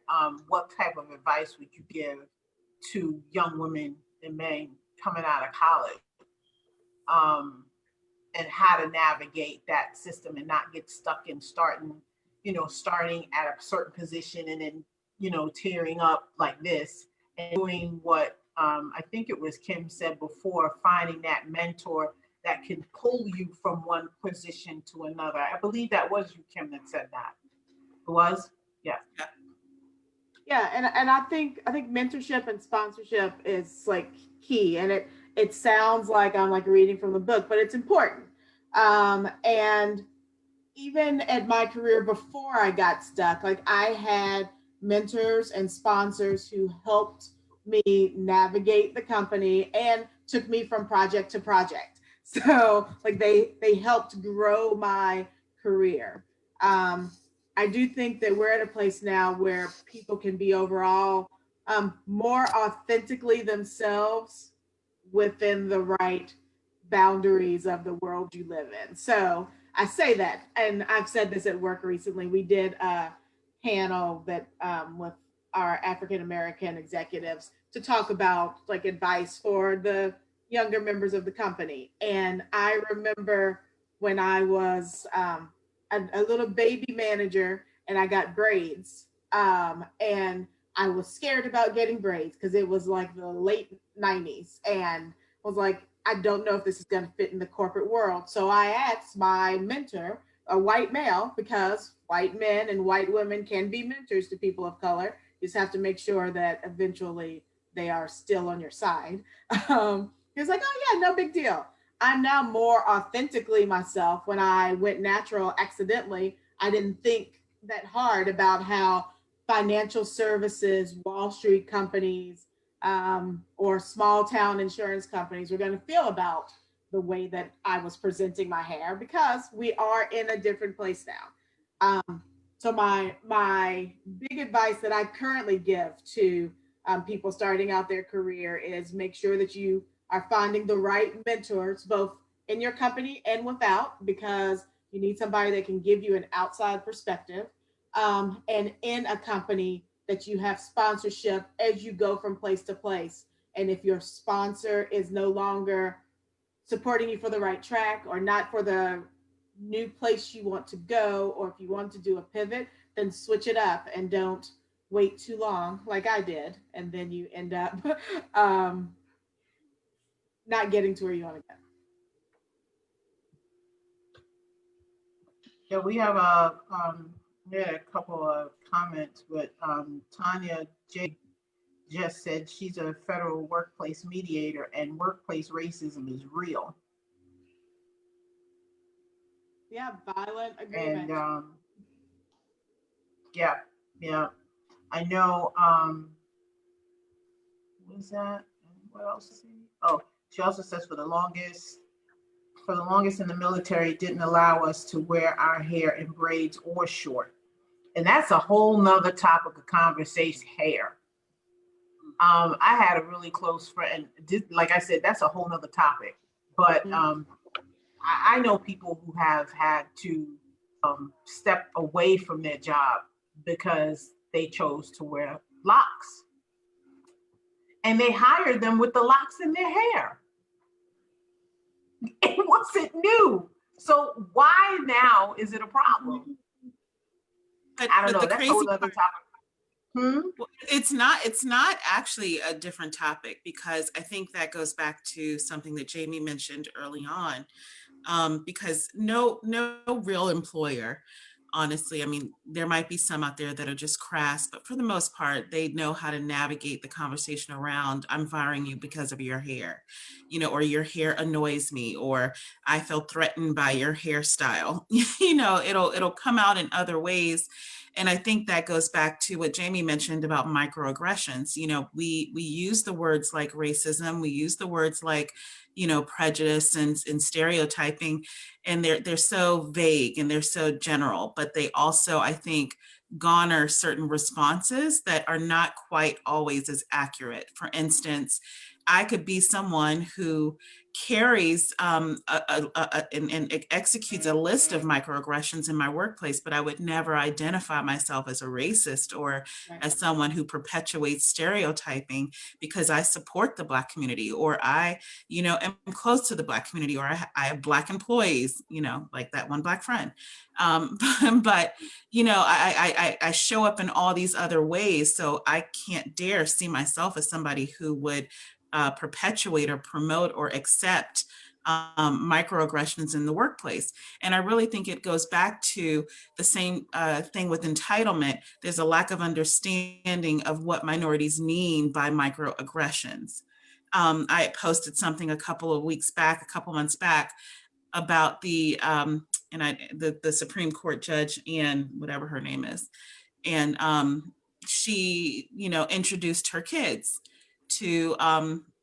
what type of advice would you give to young women and men coming out of college, and how to navigate that system and not get stuck in starting at a certain position and then, tearing up like this and doing what I think it was Kim said before, finding that mentor that can pull you from one position to another. I believe that was you, Kim, that said that. It was? Yeah. yeah, and I think mentorship and sponsorship is like key, and it sounds like I'm like reading from the book, but it's important. And even at my career before I got stuck, like I had mentors and sponsors who helped me navigate the company and took me from project to project. So like they helped grow my career. Um, I do think that we're at a place now where people can be overall more authentically themselves within the right boundaries of the world you live in. So I say that, and I've said this at work recently. We did a panel that with our African American executives to talk about like advice for the younger members of the company. And I remember when I was a little baby manager and I got braids, and I was scared about getting braids because it was like the late 90s, and was like, I don't know if this is going to fit in the corporate world. So I asked my mentor, a white male, because white men and white women can be mentors to people of color. You just have to make sure that eventually they are still on your side. He was like, oh, yeah, no big deal. I'm now more authentically myself. When I went natural accidentally, I didn't think that hard about how financial services, Wall Street companies, or small town insurance companies were going to feel about the way that I was presenting my hair, because we are in a different place now. So my big advice that I currently give to people starting out their career is make sure that you are finding the right mentors, both in your company and without, because you need somebody that can give you an outside perspective. And in a company that you have sponsorship as you go from place to place. And if your sponsor is no longer supporting you for the right track or not for the new place you want to go, or if you want to do a pivot, then switch it up and don't wait too long like I did. And then you end up not getting to where you want to go. Yeah, we had a couple of comments, but Tanya J just said she's a federal workplace mediator and workplace racism is real. Yeah, violent agreement. And yeah, yeah. I know what is that? What else? Oh, she also says for the longest in the military, it didn't allow us to wear our hair in braids or short. And that's a whole nother topic of conversation, hair. I had a really close friend, like I said, that's a whole nother topic. But I know people who have had to step away from their job because they chose to wear locks. And they hired them with the locks in their hair. It wasn't new. So why now is it a problem? I don't know. The That's a crazy whole other part, topic. well, it's not actually a different topic, because I think that goes back to something that Jamie mentioned early on, because no real employer honestly. I mean, there might be some out there that are just crass, but for the most part, they know how to navigate the conversation around, I'm firing you because of your hair, or your hair annoys me, or I feel threatened by your hairstyle. It'll come out in other ways. And I think that goes back to what Jamie mentioned about microaggressions. We use the words like racism, we use the words like, prejudice and stereotyping, and they're so vague and they're so general, but they also, I think, garner certain responses that are not quite always as accurate. For instance, I could be someone who carries and executes a list of microaggressions in my workplace, but I would never identify myself as a racist or as someone who perpetuates stereotyping because I support the Black community, or I, am close to the Black community, or I have Black employees, like that one Black friend. But, I show up in all these other ways. So I can't dare see myself as somebody who would perpetuate or promote or accept microaggressions in the workplace. And I really think it goes back to the same thing with entitlement. There's a lack of understanding of what minorities mean by microaggressions. I posted something a couple months back, about the Supreme Court judge, and whatever her name is, and she introduced her kids to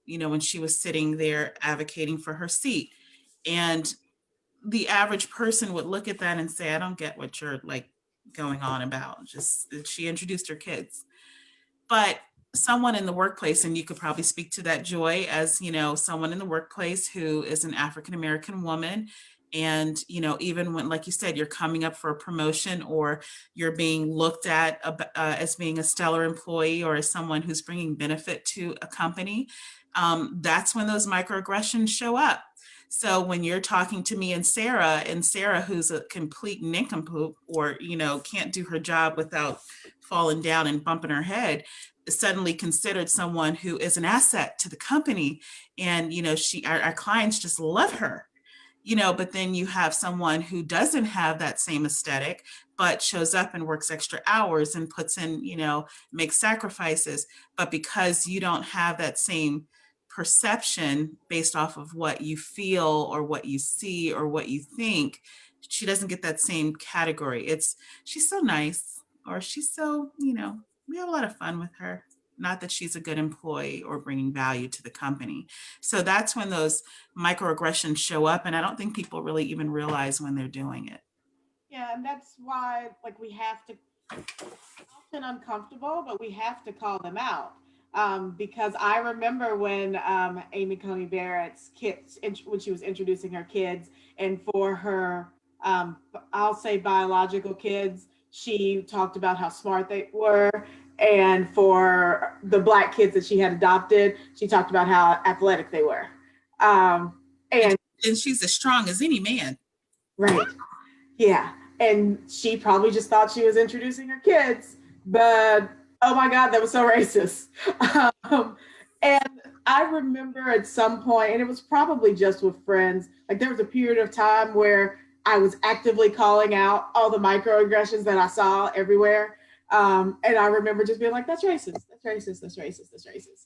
when she was sitting there advocating for her seat, and the average person would look at that and say, I don't get what you're like going on about. Just she introduced her kids. But someone in the workplace, and you could probably speak to that, Joy, as someone in the workplace who is an African American woman, and even when, like you said, you're coming up for a promotion, or you're being looked at as being a stellar employee, or as someone who's bringing benefit to a company, that's when those microaggressions show up. So when you're talking to me and Sarah, who's a complete nincompoop, or can't do her job without falling down and bumping her head, is suddenly considered someone who is an asset to the company, and our clients just love her. But then you have someone who doesn't have that same aesthetic, but shows up and works extra hours and puts in, makes sacrifices. But because you don't have that same perception based off of what you feel or what you see or what you think, she doesn't get that same category. It's, she's so nice, or she's so, we have a lot of fun with her. Not that she's a good employee or bringing value to the company. So that's when those microaggressions show up. And I don't think people really even realize when they're doing it. Yeah, and that's why, like, we have to, often uncomfortable, but we have to call them out. Because I remember when Amy Coney Barrett's kids, when she was introducing her kids, and for her, I'll say biological kids, she talked about how smart they were. And for the Black kids that she had adopted, she talked about how athletic they were. And she's as strong as any man. Right. Yeah. And she probably just thought she was introducing her kids, but oh my God, that was so racist. And I remember at some point, and it was probably just with friends, like there was a period of time where I was actively calling out all the microaggressions that I saw everywhere. And I remember just being like, that's racist, that's racist, that's racist, that's racist.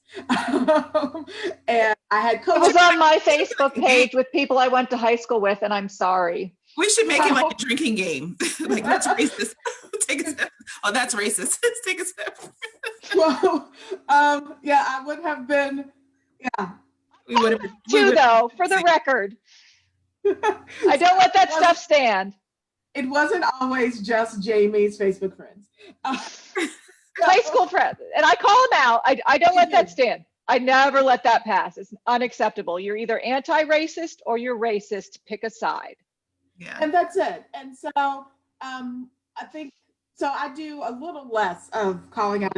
And I had It was on my Facebook page with people I went to high school with, and I'm sorry. We should make it like a drinking game. Like, that's racist. Take a step. Oh, that's racist. Take a step. Well, yeah, I would have been, yeah. We would have been. Too, though, for the record. I don't let that stuff stand. It wasn't always just Jamie's Facebook friends. High school friends. And I call them out. I don't let that stand. I never let that pass. It's unacceptable. You're either anti-racist or you're racist. Pick a side. Yeah. And that's it. And so I think, so I do a little less of calling out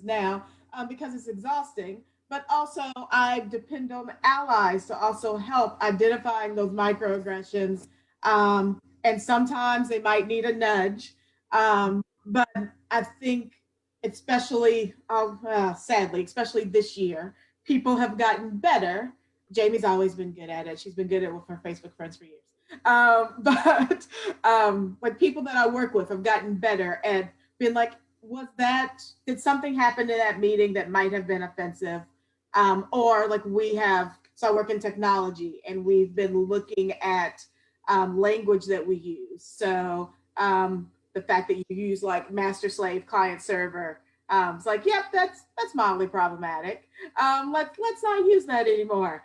now because it's exhausting, but also I depend on allies to also help identifying those microaggressions. And sometimes they might need a nudge. But I think especially, sadly, especially this year, people have gotten better. Jamie's always been good at it. She's been good at it with her Facebook friends for years. Like people that I work with have gotten better and been like, did something happen in that meeting that might have been offensive? Or like so I work in technology and we've been looking at language that we use. So the fact that you use like master slave client server, it's like, yep, that's mildly problematic. Let's not use that anymore.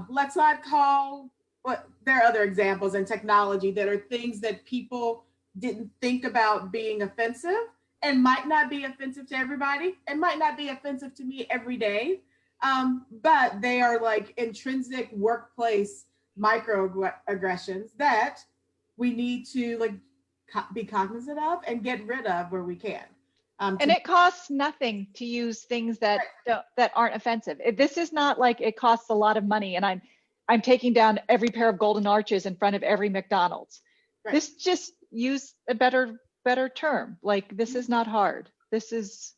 Let's not call what there are other examples in technology that are things that people didn't think about being offensive and might not be offensive to everybody and might not be offensive to me every day. But they are like intrinsic workplace microaggressions that we need to like be cognizant of and get rid of where we can. And it costs nothing to use things that that aren't offensive. This is not like it costs a lot of money and I'm taking down every pair of golden arches in front of every McDonald's. Right. This just use a better term. Like this is not hard. This is.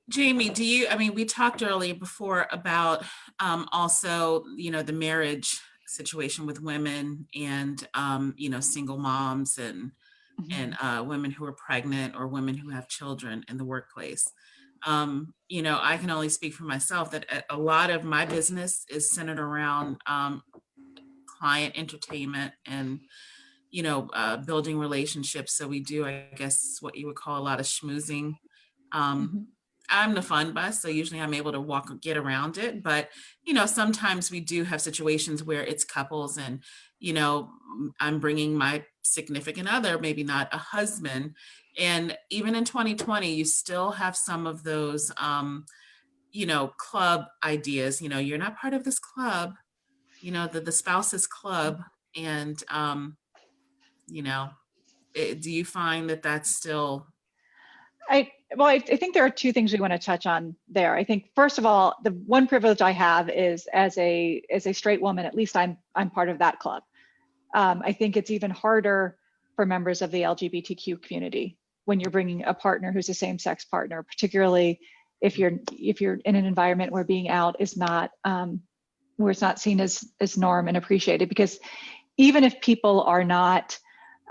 Jamie, we talked earlier before about also, the marriage situation with women and, single moms and women who are pregnant or women who have children in the workplace. I can only speak for myself that a lot of my business is centered around client entertainment and, building relationships. So we do, I guess, what you would call a lot of schmoozing. I'm the fun bus, so usually I'm able to get around it. But, sometimes we do have situations where it's couples and, I'm bringing my significant other, maybe not a husband. And even in 2020, you still have some of those, club ideas, you're not part of this club, the spouse's club. And, do you find that that's still? I think there are two things we want to touch on there. I think first of all, the one privilege I have is as a straight woman, at least I'm part of that club. I think it's even harder for members of the LGBTQ community when you're bringing a partner who's a same-sex partner, particularly if you're in an environment where being out is not where it's not seen as norm and appreciated. Because even if people are not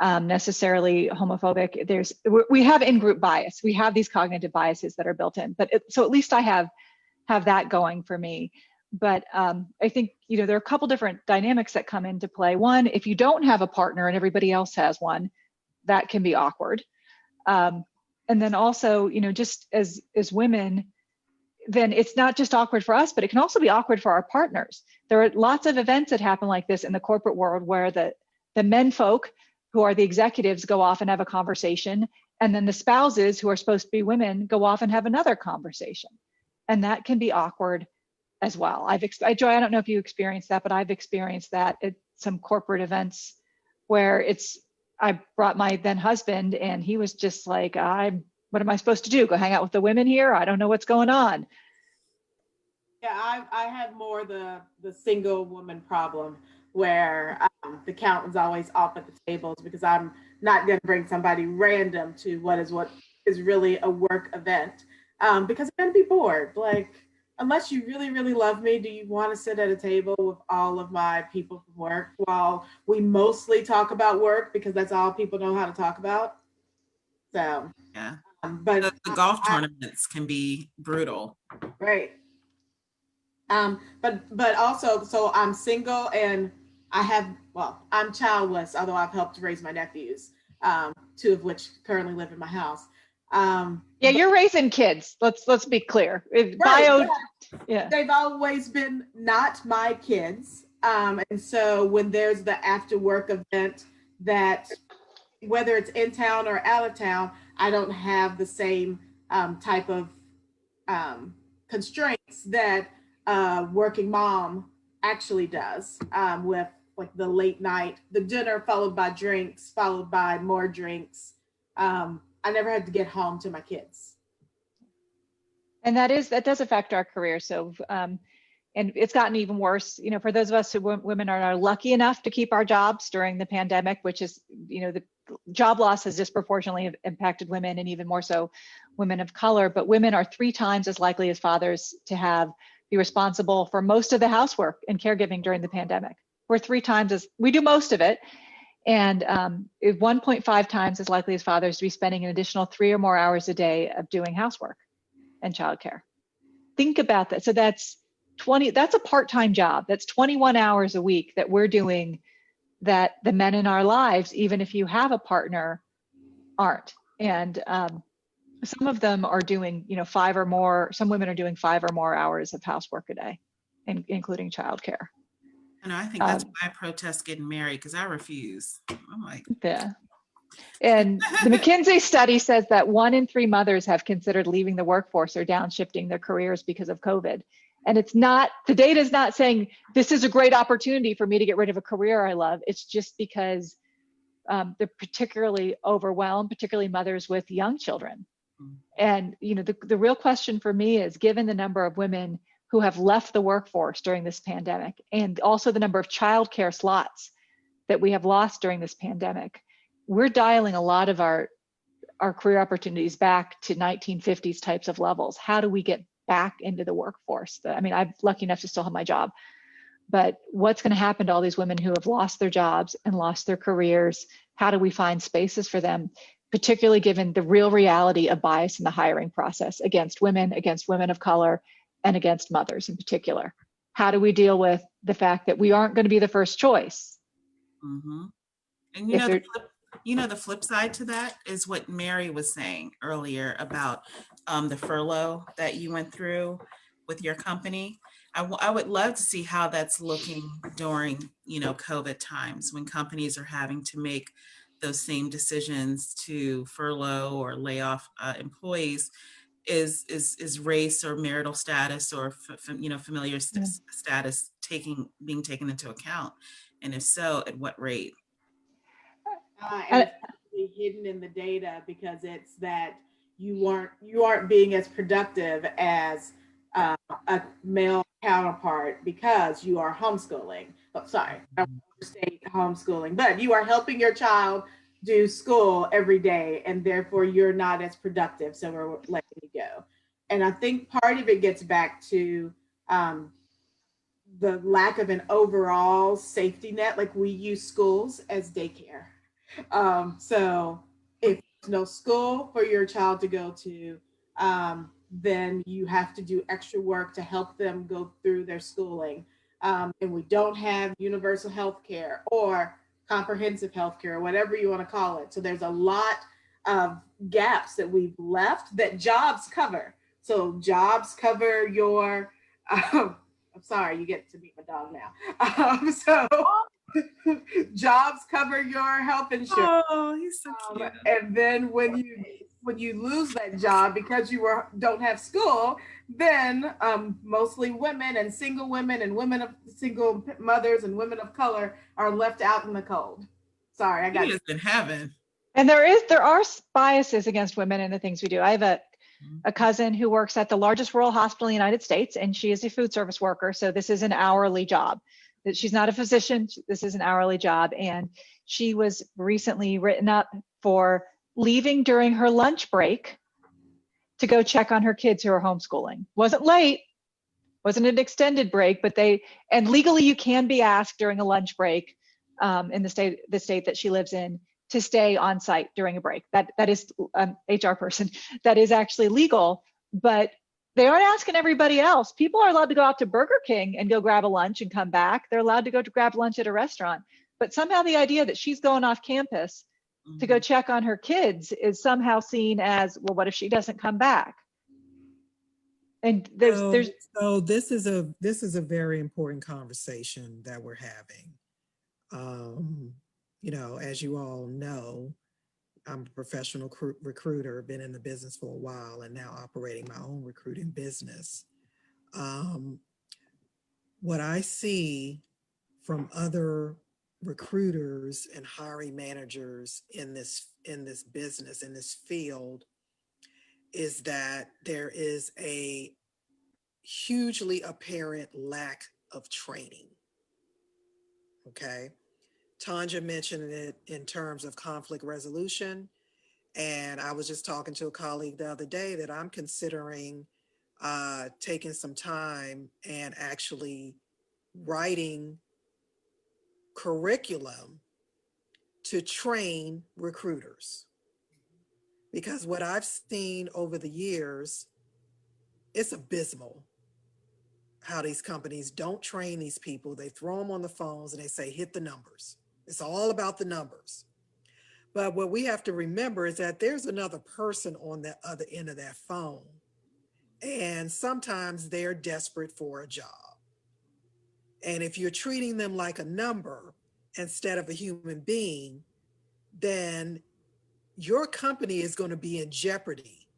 necessarily homophobic, we have in-group bias. We have these cognitive biases that are built in. So at least I have that going for me. But I think there are a couple different dynamics that come into play. One, if you don't have a partner and everybody else has one, that can be awkward. And then also, just as women, then it's not just awkward for us, but it can also be awkward for our partners. There are lots of events that happen like this in the corporate world where the men folk who are the executives go off and have a conversation, and then the spouses who are supposed to be women go off and have another conversation. And that can be awkward as well. Joy, I don't know if you experienced that, but I've experienced that at some corporate events where I brought my then husband and he was just like, what am I supposed to do? Go hang out with the women here? I don't know what's going on. Yeah, I have more the single woman problem where the count is always off at the tables because I'm not going to bring somebody random to what is really a work event because I'm going to be bored. Like, unless you really, really love me, do you want to sit at a table with all of my people from work while we mostly talk about work because that's all people know how to talk about? So, yeah. But the golf tournaments can be brutal. Right. But also, so I'm single and I'm childless, although I've helped raise my nephews, two of which currently live in my house. Yeah, you're raising kids. Let's be clear. Yeah. They've always been not my kids. And so when there's the after work event that whether it's in town or out of town, I don't have the same type of constraints that working mom actually does with like the late night, the dinner followed by drinks, followed by more drinks. I never had to get home to my kids. And that does affect our career. So, and it's gotten even worse, for those of us who women are lucky enough to keep our jobs during the pandemic, which is, the job loss has disproportionately impacted women and even more so women of color, but women are 3 times as likely as fathers to be responsible for most of the housework and caregiving during the pandemic. we're 3 times as, we do most of it. And 1.5 times as likely as fathers to be spending an additional 3 or more hours a day of doing housework and childcare. Think about that. So that's a part-time job. That's 21 hours a week that we're doing, that the men in our lives, even if you have a partner, aren't. And some of them are doing, 5 or more, some women are doing 5 or more hours of housework a day, including childcare. I know, I think that's why I protest getting married, because I refuse. I'm like, Yeah. And the McKinsey study says that 1 in 3 mothers have considered leaving the workforce or downshifting their careers because of COVID. And the data is not saying this is a great opportunity for me to get rid of a career I love. It's just because they're particularly overwhelmed, particularly mothers with young children. And the real question for me is, given the number of women who have left the workforce during this pandemic, and also the number of childcare slots that we have lost during this pandemic, we're dialing a lot of our career opportunities back to 1950s types of levels. How do we get back into the workforce? I mean, I'm lucky enough to still have my job, but what's going to happen to all these women who have lost their jobs and lost their careers? How do we find spaces for them, particularly given the real reality of bias in the hiring process against women of color, and against mothers in particular? How do we deal with the fact that we aren't going to be the first choice? mm-hmm. And the flip side to that is what Mary was saying earlier about the furlough that you went through with your company. I would love to see how that's looking during, COVID times, when companies are having to make those same decisions to furlough or lay off employees. Is race or marital status or familiar status being taken into account, and if so, at what rate? And it's probably hidden in the data because it's that you aren't being as productive as a male counterpart because you are homeschooling. Oh, sorry, I don't state homeschooling, but you are helping your child do school every day, and therefore you're not as productive. So we're letting you go. And I think part of it gets back to the lack of an overall safety net. Like, we use schools as daycare. So if there's no school for your child to go to, then you have to do extra work to help them go through their schooling. And we don't have universal health care or comprehensive health care, or whatever you want to call it. So there's a lot of gaps that we've left that jobs cover. So jobs cover your, I'm sorry, you get to meet my dog now. So jobs cover your health insurance. Oh, he's so cute. And then when you lose that job because you don't have school, then mostly women and single women and women of single mothers and women of color are left out in the cold. Sorry, I got He has been having. And there are biases against women in the things we do. I have a cousin who works at the largest rural hospital in the United States, and she is a food service worker. So this is an hourly job. She's not a physician. This is an hourly job. And she was recently written up for leaving during her lunch break to go check on her kids who are homeschooling. Wasn't late, wasn't an extended break, but and legally you can be asked during a lunch break in the state that she lives in to stay on site during a break. That is HR person. That is actually legal, but they aren't asking everybody else. People are allowed to go out to Burger King and go grab a lunch and come back. They're allowed to go to grab lunch at a restaurant. But somehow the idea that she's going off campus to go check on her kids is somehow seen as, well, what if she doesn't come back? And so this is a very important conversation that we're having. As you all know, I'm a professional recruiter, been in the business for a while, and now operating my own recruiting business. What I see from other recruiters and hiring managers in this business, in this field, is that there is a hugely apparent lack of training. Okay. Tanja mentioned it in terms of conflict resolution. And I was just talking to a colleague the other day that I'm considering taking some time and actually writing curriculum to train recruiters. Because what I've seen over the years, it's abysmal how these companies don't train these people. They throw them on the phones and they say, hit the numbers. It's all about the numbers. But what we have to remember is that there's another person on the other end of that phone. And sometimes they're desperate for a job. And if you're treating them like a number instead of a human being, then your company is going to be in jeopardy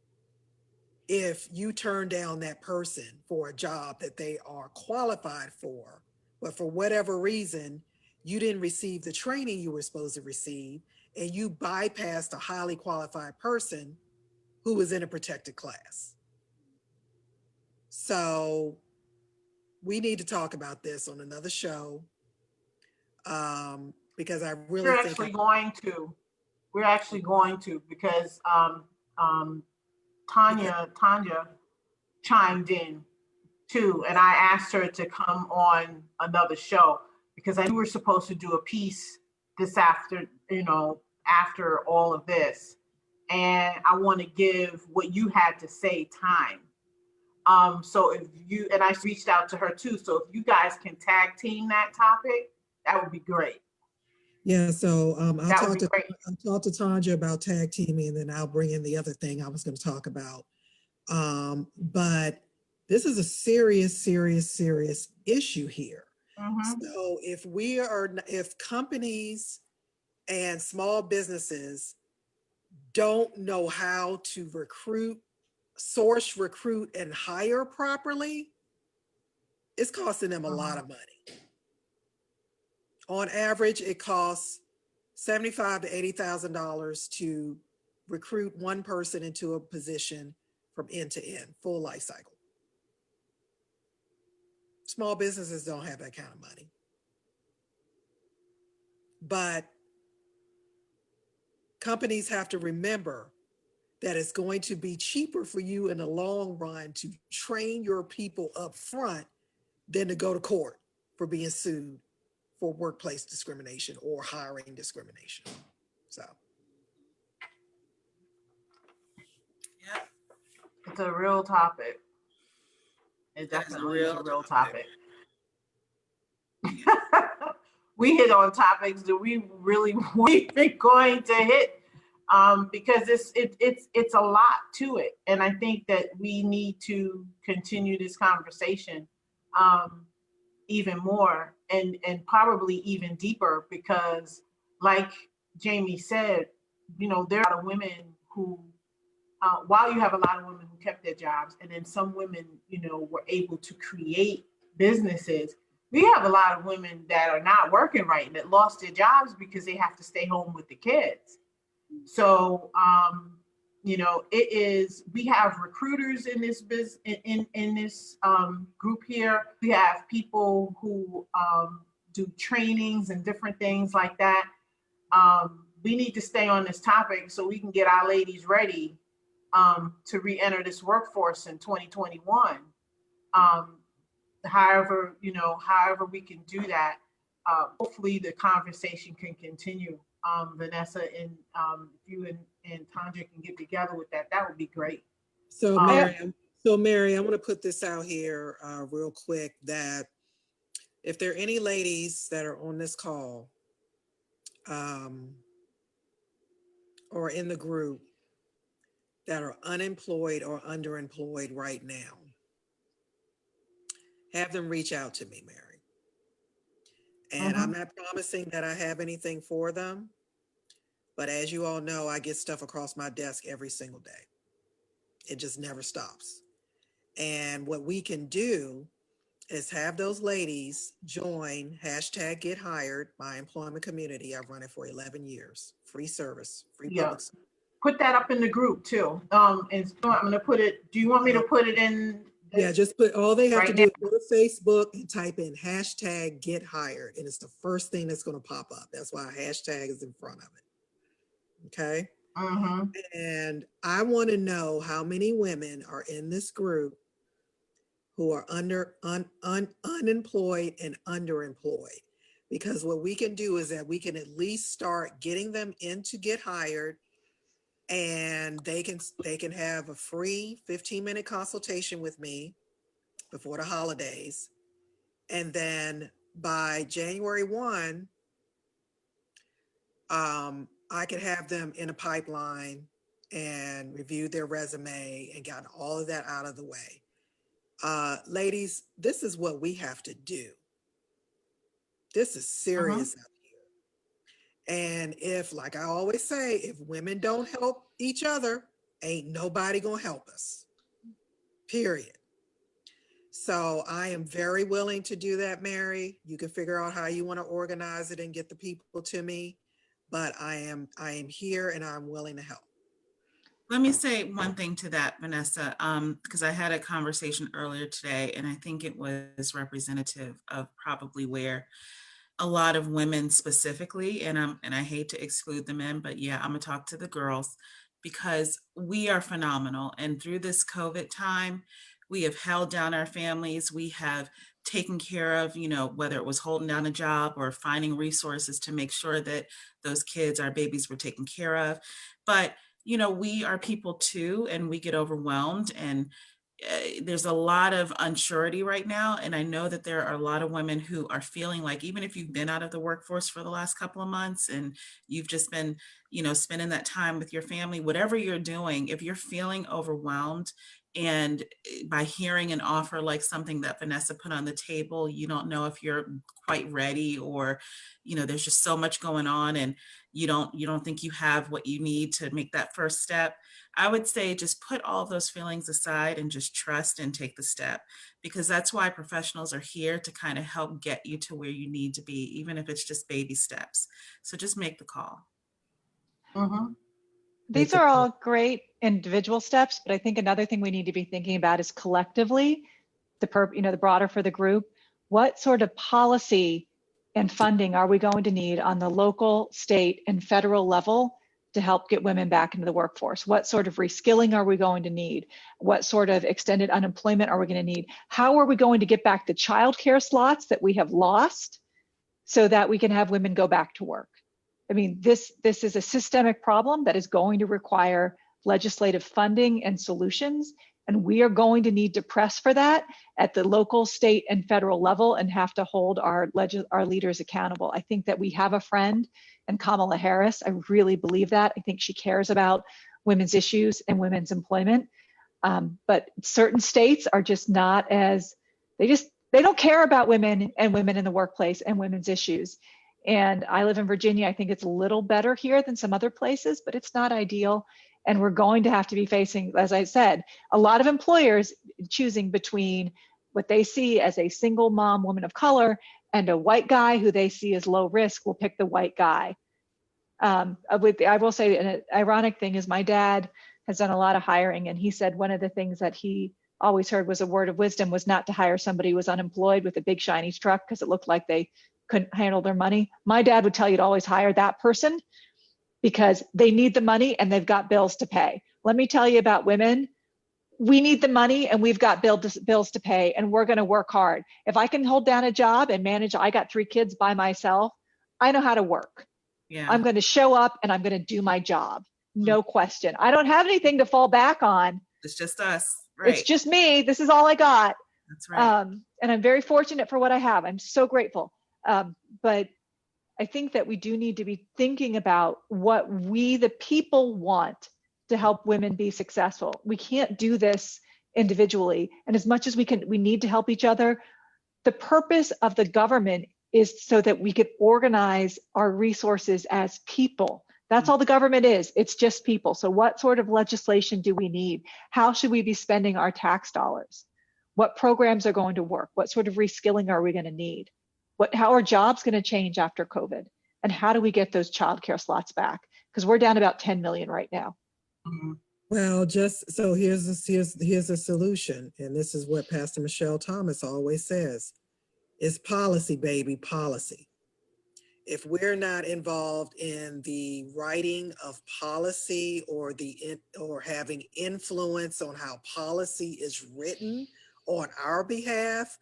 if you turn down that person for a job that they are qualified for, but for whatever reason, you didn't receive the training you were supposed to receive, and you bypassed a highly qualified person who was in a protected class. So we need to talk about this on another show, because I really We're think actually going to. We're actually going to, because Tanya chimed in too, and I asked her to come on another show because I knew we were supposed to do a piece this after, after all of this, and I want to give what you had to say time. So if you, and I reached out to her too, so if you guys can tag team that topic, that would be great. yeah, so I'll That would talk be to great. Tanja about tag teaming, and then I'll bring in the other thing I was going to talk about. But this is a serious issue here. Mhm. So if companies and small businesses don't know how to source, recruit, and hire properly, it's costing them a lot of money. On average, it costs $75,000 to $80,000 to recruit one person into a position from end to end, full life cycle. Small businesses don't have that kind of money. But companies have to remember that it's going to be cheaper for you in the long run to train your people up front than to go to court for being sued for workplace discrimination or hiring discrimination. So. Yep. It's a real topic. It That is a definitely is a real real topic. topic. We hit on topics that we really weren't going to hit, because it's a lot to it, and I think that we need to continue this conversation even more, and probably even deeper, because, like Jamie said, there are a lot of women who, while you have a lot of women who kept their jobs, and then some women, were able to create businesses, we have a lot of women that are not working right, that lost their jobs because they have to stay home with the kids. So, we have recruiters in this in this group here. We have people who do trainings and different things like that. We need to stay on this topic so we can get our ladies ready to re-enter this workforce in 2021. However we can do that, hopefully the conversation can continue. Vanessa, and if you and Tanja can get together with that, that would be great. So Um, Mary, I want to put this out here real quick, that if there are any ladies that are on this call or in the group that are unemployed or underemployed right now, have them reach out to me, Mary. And I'm not promising that I have anything for them, but as you all know, I get stuff across my desk every single day. It just never stops. And what we can do is have those ladies join hashtag Get Hired, my employment community. I've run it for 11 years. Free service, free Yeah. public service. Put that up in the group too. And so I'm going to put it. Do you want me to put it in? Yeah, just put, all they have right to do is go to Facebook and type in hashtag Get Hired, and it's the first thing that's going to pop up. That's why hashtag is in front of it. Okay. Mm-hmm. And I want to know how many women are in this group who are unemployed and underemployed. Because what we can do is that we can at least start getting them in to get hired, and they can have a free 15-minute consultation with me before the holidays. And then by January 1, I could have them in a pipeline and review their resume and got all of that out of the way. Ladies, this is what we have to do. This is serious out here. And if, like I always say, if women don't help each other, ain't nobody gonna help us, period. So I am very willing to do that, Mary. You can figure out how you want to organize it and get the people to me, but I am here and I'm willing to help. Let me say one thing to that, Vanessa, because I had a conversation earlier today, and I think it was representative of probably where a lot of women specifically, and I hate to exclude the men, but yeah, I'm gonna talk to the girls because we are phenomenal. And through this COVID time, we have held down our families. We have taken care of, whether it was holding down a job or finding resources to make sure that those kids, our babies, were taken care of. But we are people too, and we get overwhelmed, and there's a lot of unsurety right now. And I know that there are a lot of women who are feeling like, even if you've been out of the workforce for the last couple of months and you've just been, spending that time with your family, whatever you're doing, if you're feeling overwhelmed, and by hearing an offer like something that Vanessa put on the table, you don't know if you're quite ready, or, there's just so much going on and you don't think you have what you need to make that first step. I would say just put all those feelings aside and just trust and take the step, because that's why professionals are here, to kind of help get you to where you need to be, even if it's just baby steps. So just make the call. Mm-hmm. These are all great individual steps, but I think another thing we need to be thinking about is collectively, the broader for the group, what sort of policy and funding are we going to need on the local, state, and federal level to help get women back into the workforce? What sort of reskilling are we going to need? What sort of extended unemployment are we going to need? How are we going to get back the childcare slots that we have lost so that we can have women go back to work? I mean, this is a systemic problem that is going to require legislative funding and solutions. And we are going to need to press for that at the local, state, and federal level, and have to hold our leaders accountable. I think that we have a friend in Kamala Harris. I really believe that. I think she cares about women's issues and women's employment. But certain states are just not as, they don't care about women and women in the workplace and women's issues. And I live in Virginia. I think it's a little better here than some other places, but it's not ideal. And we're going to have to be facing, as I said, a lot of employers choosing between what they see as a single mom, woman of color, and a white guy who they see as low risk will pick the white guy. I will say an ironic thing is my dad has done a lot of hiring, and he said one of the things that he always heard was a word of wisdom was not to hire somebody who was unemployed with a big shiny truck because it looked like they couldn't handle their money. My dad would tell you to always hire that person because they need the money and they've got bills to pay. Let me tell you about women. We need the money and we've got bills to pay, and we're going to work hard. If I can hold down a job and manage, I got 3 kids by myself, I know how to work. Yeah. I'm going to show up and I'm going to do my job. No question. I don't have anything to fall back on. It's just us. Right. It's just me. This is all I got. That's right. And I'm very fortunate for what I have. I'm so grateful. But I think that we do need to be thinking about what we, the people, want to help women be successful. We can't do this individually. And as much as we can, we need to help each other. The purpose of the government is so that we could organize our resources as people. That's all the government is. It's just people. So what sort of legislation do we need? How should we be spending our tax dollars? What programs are going to work? What sort of reskilling are we going to need? How are jobs going to change after COVID? And how do we get those childcare slots back? Because we're down about 10 million right now. Mhm. Well, just so here's a solution, and this is what Pastor Michelle Thomas always says: it's policy, baby, policy. If we're not involved in the writing of policy or having influence on how policy is written on our behalf,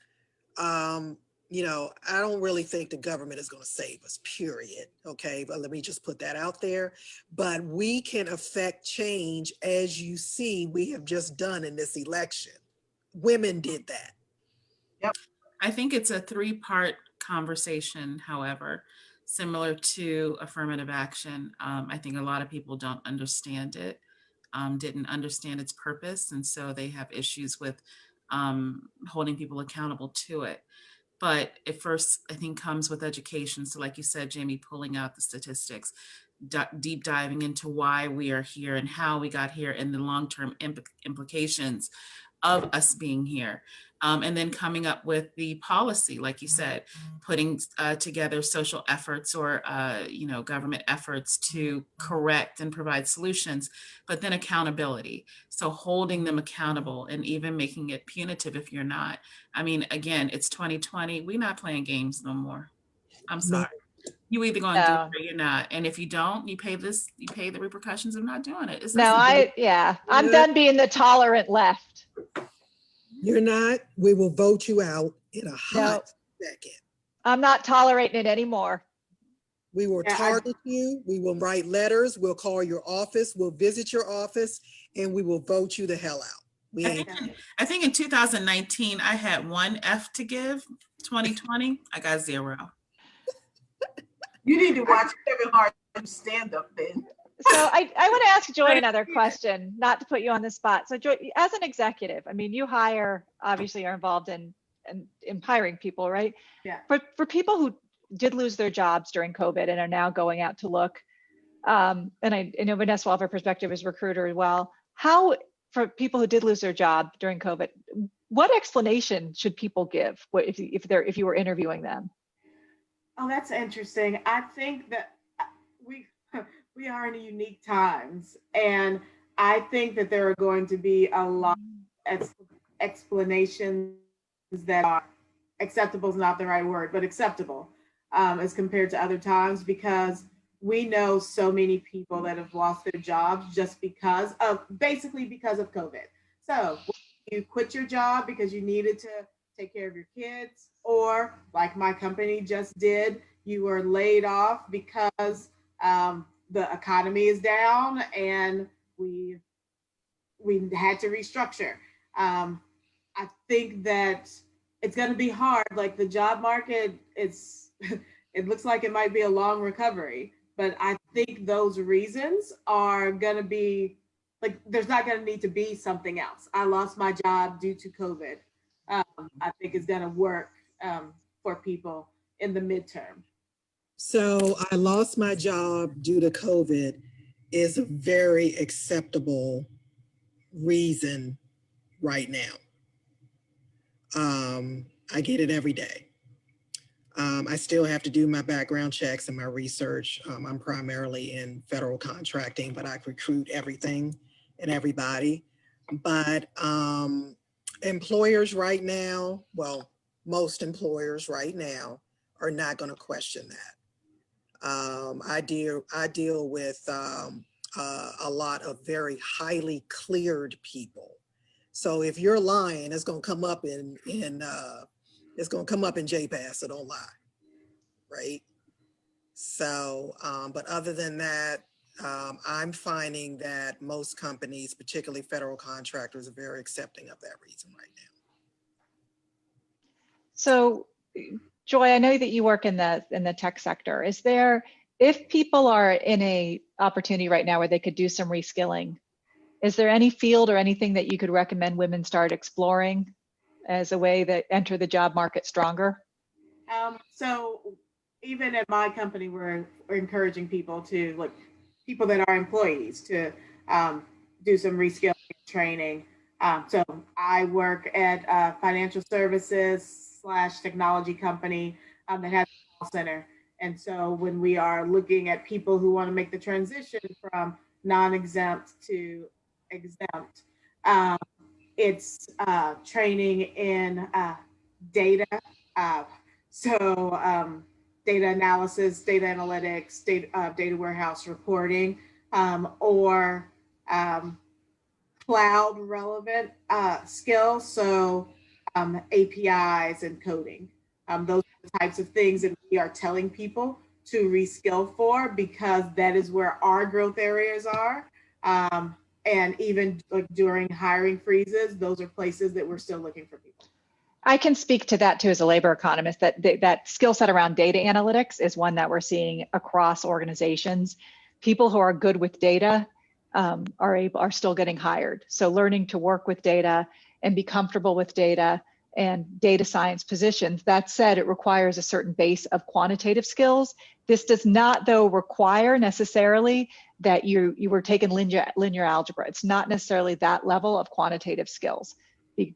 you know, I don't really think the government is going to save us, period. Okay, but let me just put that out there. But we can affect change, as you see, we have just done in this election. Women did that. Yep. I think it's a three-part conversation, however, similar to affirmative action. I think a lot of people don't understand it, didn't understand its purpose, and so they have issues with holding people accountable to it. But it first, I think, comes with education. So like you said, Jamie, pulling out the statistics, deep diving into why we are here and how we got here and the long-term implications of us being here. And then coming up with the policy, like you said, putting together social efforts or government efforts to correct and provide solutions, but then accountability. So holding them accountable and even making it punitive if you're not. I mean, again, it's 2020. We're not playing games no more. I'm No, sorry. You either going to do No, it or you're not. And if you don't, you pay the repercussions of not doing it. It's that no, simple. I'm done being the tolerant left. you're not. We will vote you out in a No, hot second. I'm not tolerating it anymore. We will Yeah, target you. We will write letters. We'll call your office. We'll visit your office, and we will vote you the hell out. We I ain't. think in 2019, I had one F to give. 2020, I got 0. You need to watch Kevin Hart stand up then. So I want to ask Joy another question, not to put you on the spot. So Joy, as an executive, I mean, you obviously are involved in hiring people, right? Yeah. For people who did lose their jobs during COVID and are now going out to look, and I know Vanessa will have her perspective as recruiter as well. How, for people who did lose their job during COVID, what explanation should people give if you were interviewing them? Oh, that's interesting. I think that we we are in unique times, and I think that there are going to be a lot of explanations that are acceptable is not the right word, but acceptable as compared to other times, because we know so many people that have lost their jobs just because of COVID. So you quit your job because you needed to take care of your kids, or like my company just did, you were laid off because the economy is down and we had to restructure. I think that it's going to be hard. Like the job market, it looks like it might be a long recovery, but I think those reasons are going to be like, there's not going to need to be something else. I lost my job due to COVID. I think it's going to work for people in the midterm. So I lost my job due to COVID is a very acceptable reason right now. I get it every day. I still have to do my background checks and my research. I'm primarily in federal contracting, but I recruit everything and everybody. But employers right now, well, most employers right now are not going to question that. I deal with a lot of very highly cleared people. So if you're lying, it's going to come up in JPass, so don't lie, right? So, but other than that, I'm finding that most companies, particularly federal contractors, are very accepting of that reason right now. So, Joy, I know that you work in the tech sector. Is there, if people are in a opportunity right now where they could do some reskilling, is there any field or anything that you could recommend women start exploring as a way that enter the job market stronger? So even at my company, we're encouraging people to, like, people that are employees to do some reskilling training. So I work at a financial services / technology company that has a call center. And so when we are looking at people who want to make the transition from non-exempt to exempt, it's training in data. Uh, data analysis, data analytics, data warehouse reporting, or cloud relevant skills. So APIs and coding. Those are the types of things that we are telling people to reskill for, because that is where our growth areas are. And even like during hiring freezes, those are places that we're still looking for people. I can speak to that too as a labor economist, that that skill set around data analytics is one that we're seeing across organizations. People who are good with data are still getting hired. So learning to work with data and be comfortable with data and data science positions. That said, it requires a certain base of quantitative skills. This does not, though, require necessarily that you were taking linear algebra. It's not necessarily that level of quantitative skills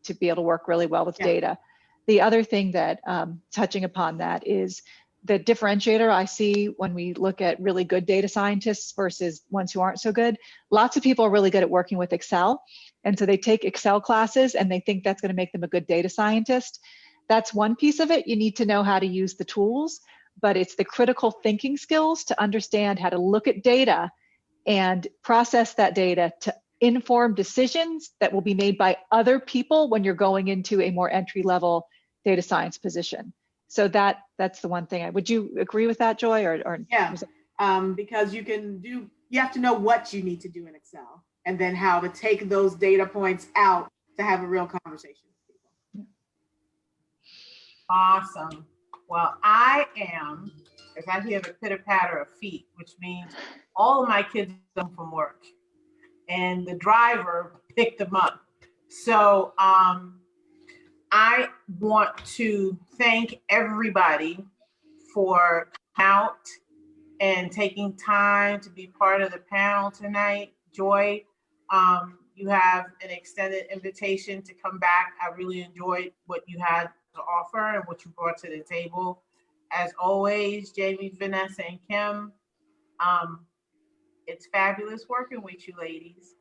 to be able to work really well with data. The other thing that, touching upon that, is the differentiator I see when we look at really good data scientists versus ones who aren't so good. Lots of people are really good at working with Excel. And so they take Excel classes and they think that's going to make them a good data scientist. That's one piece of it. You need to know how to use the tools, but it's the critical thinking skills to understand how to look at data and process that data to inform decisions that will be made by other people when you're going into a more entry-level data science position. So that's the one thing. Would you agree with that, Joy? Or yeah, because you have to know what you need to do in Excel, and then how to take those data points out to have a real conversation with people. Awesome. Well, I am, as I hear the pitter patter of feet, which means all of my kids are home from work, and the driver picked them up. So I want to thank everybody for coming out and taking time to be part of the panel tonight. Joy, you have an extended invitation to come back. I really enjoyed what you had to offer and what you brought to the table. As always, Jamie, Vanessa, and Kim, it's fabulous working with you ladies.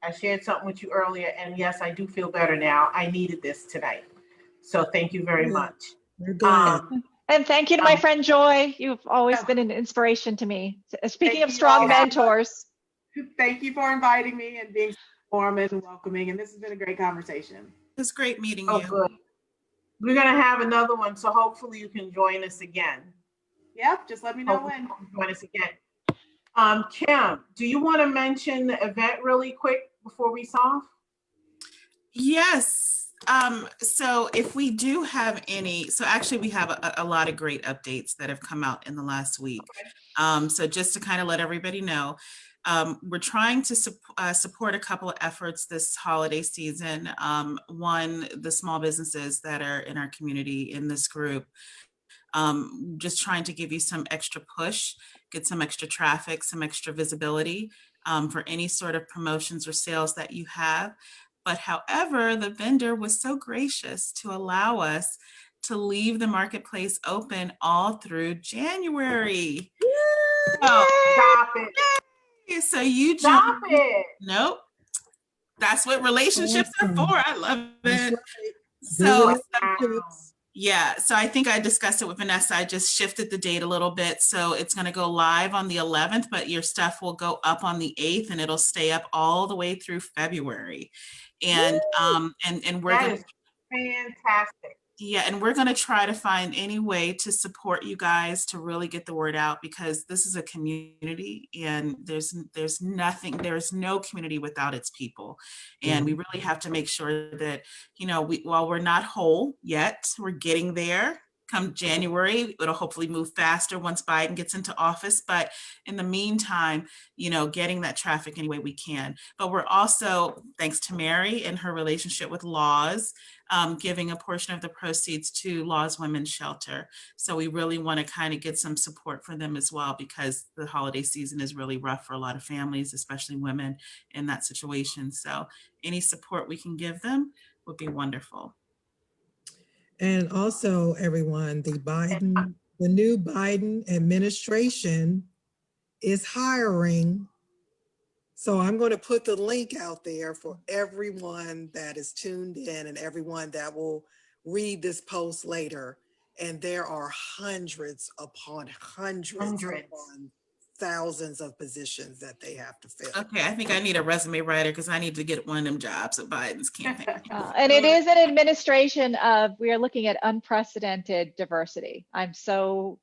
I shared something with you earlier, and yes, I do feel better now. I needed this tonight. So thank you very much. We're glad. And thank you to my friend Joy. You've always been an inspiration to me. Speaking of strong mentors. Thank you for inviting me and being warm and welcoming. And this has been a great conversation. It was great meeting Oh, you. good. We're going to have another one, so hopefully you can join us again. Yep, just let me know when. Join us again. Kim, do you want to mention the event really quick before we sign off? Yes. So if we do have any, so actually we have a lot of great updates that have come out in the last week. So just to kind of let everybody know, we're trying to support a couple of efforts this holiday season. One, the small businesses that are in our community in this group. Just trying to give you some extra push, get some extra traffic, some extra visibility for any sort of promotions or sales that you have. But however, the vendor was so gracious to allow us to leave the marketplace open all through January. Oh, stop it. So you Stop it. Nope. That's what relationships are for. I love it. Right. So relationships. Yeah, so I think I discussed it with Vanessa. I just shifted the date a little bit. So it's going to go live on the 11th, but your stuff will go up on the 8th and it'll stay up all the way through February. And we're That going is fantastic. Yeah, and we're going to try to find any way to support you guys to really get the word out, because this is a community and there's no community without its people. And we really have to make sure that, while we're not whole yet, we're getting there. Come January, it'll hopefully move faster once Biden gets into office. But in the meantime, getting that traffic any way we can. But we're also, thanks to Mary and her relationship with Laws, giving a portion of the proceeds to Laws Women's Shelter. So we really want to kind of get some support for them as well, because the holiday season is really rough for a lot of families, especially women in that situation. So any support we can give them would be wonderful. And also, everyone, the new Biden administration is hiring. So I'm going to put the link out there for everyone that is tuned in and everyone that will read this post later. And there are hundreds upon hundreds. Upon thousands of positions that they have to fill. Okay, I think I need a resume writer because I need to get one of them jobs at Biden's campaign. And it is an administration of, we are looking at unprecedented diversity. I'm so,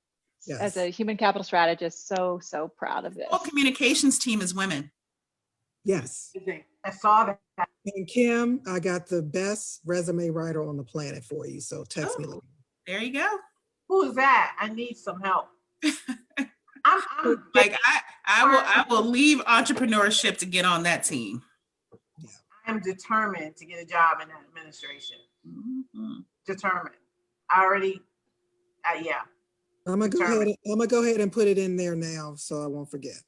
as a Yes, human capital strategist, so proud of The whole this. communications team is women. yes. I saw that. And Kim, I got the best resume writer on the planet for you. So text me Oh, later. there you go. Who is that? I need some help. I'm Like I will leave entrepreneurship to get on that team. I'm determined to get a job in that administration. Mhm. Determined. I already, yeah. I'm gonna go ahead and put it in there now so I won't forget.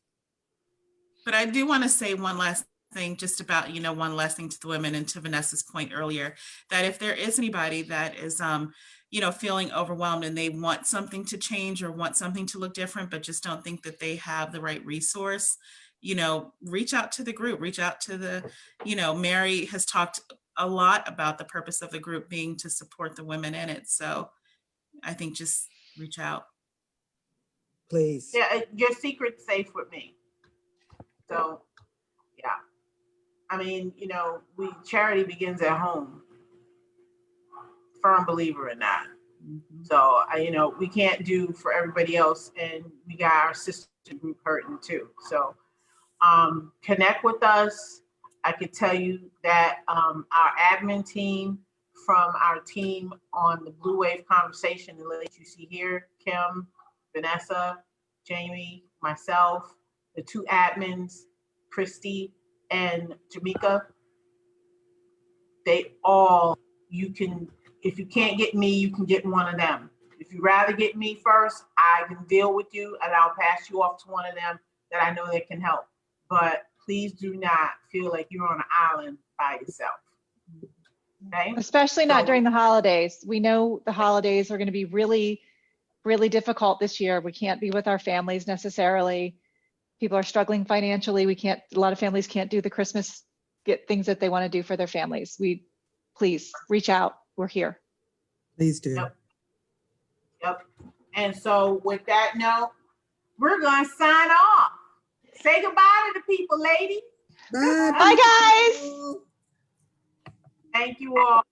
But I do want to say one last thing, just about, one last thing to the women, and to Vanessa's point earlier, that if there is anybody that is, feeling overwhelmed and they want something to change or want something to look different, but just don't think that they have the right resource, reach out to the group, reach out to the, Mary has talked a lot about the purpose of the group being to support the women in it. So I think just reach out. Please. Yeah, your secret's safe with me. So, yeah. I mean, charity begins at home. Firm believer in that. Mhm. So, we can't do for everybody else, and we got our sister group hurting too. So, connect with us. I could tell you that our admin team from our team on the Blue Wave Conversation, the ladies you see here, Kim, Vanessa, Jamie, myself, the two admins, Christy and Jamaica, they all, if you can't get me, you can get one of them. If you rather get me first, I can deal with you and I'll pass you off to one of them that I know that can help. But please do not feel like you're on an island by yourself. Okay? Especially not So- during the holidays. We know the holidays are going to be really, really difficult this year. We can't be with our families necessarily. People are struggling financially. A lot of families can't do the Christmas, get things that they want to do for their families. Please reach out. We're here. Please do. Yep. And so with that note, we're going to sign off. Say goodbye to the people, ladies. Bye. Bye, guys. people. Thank you all.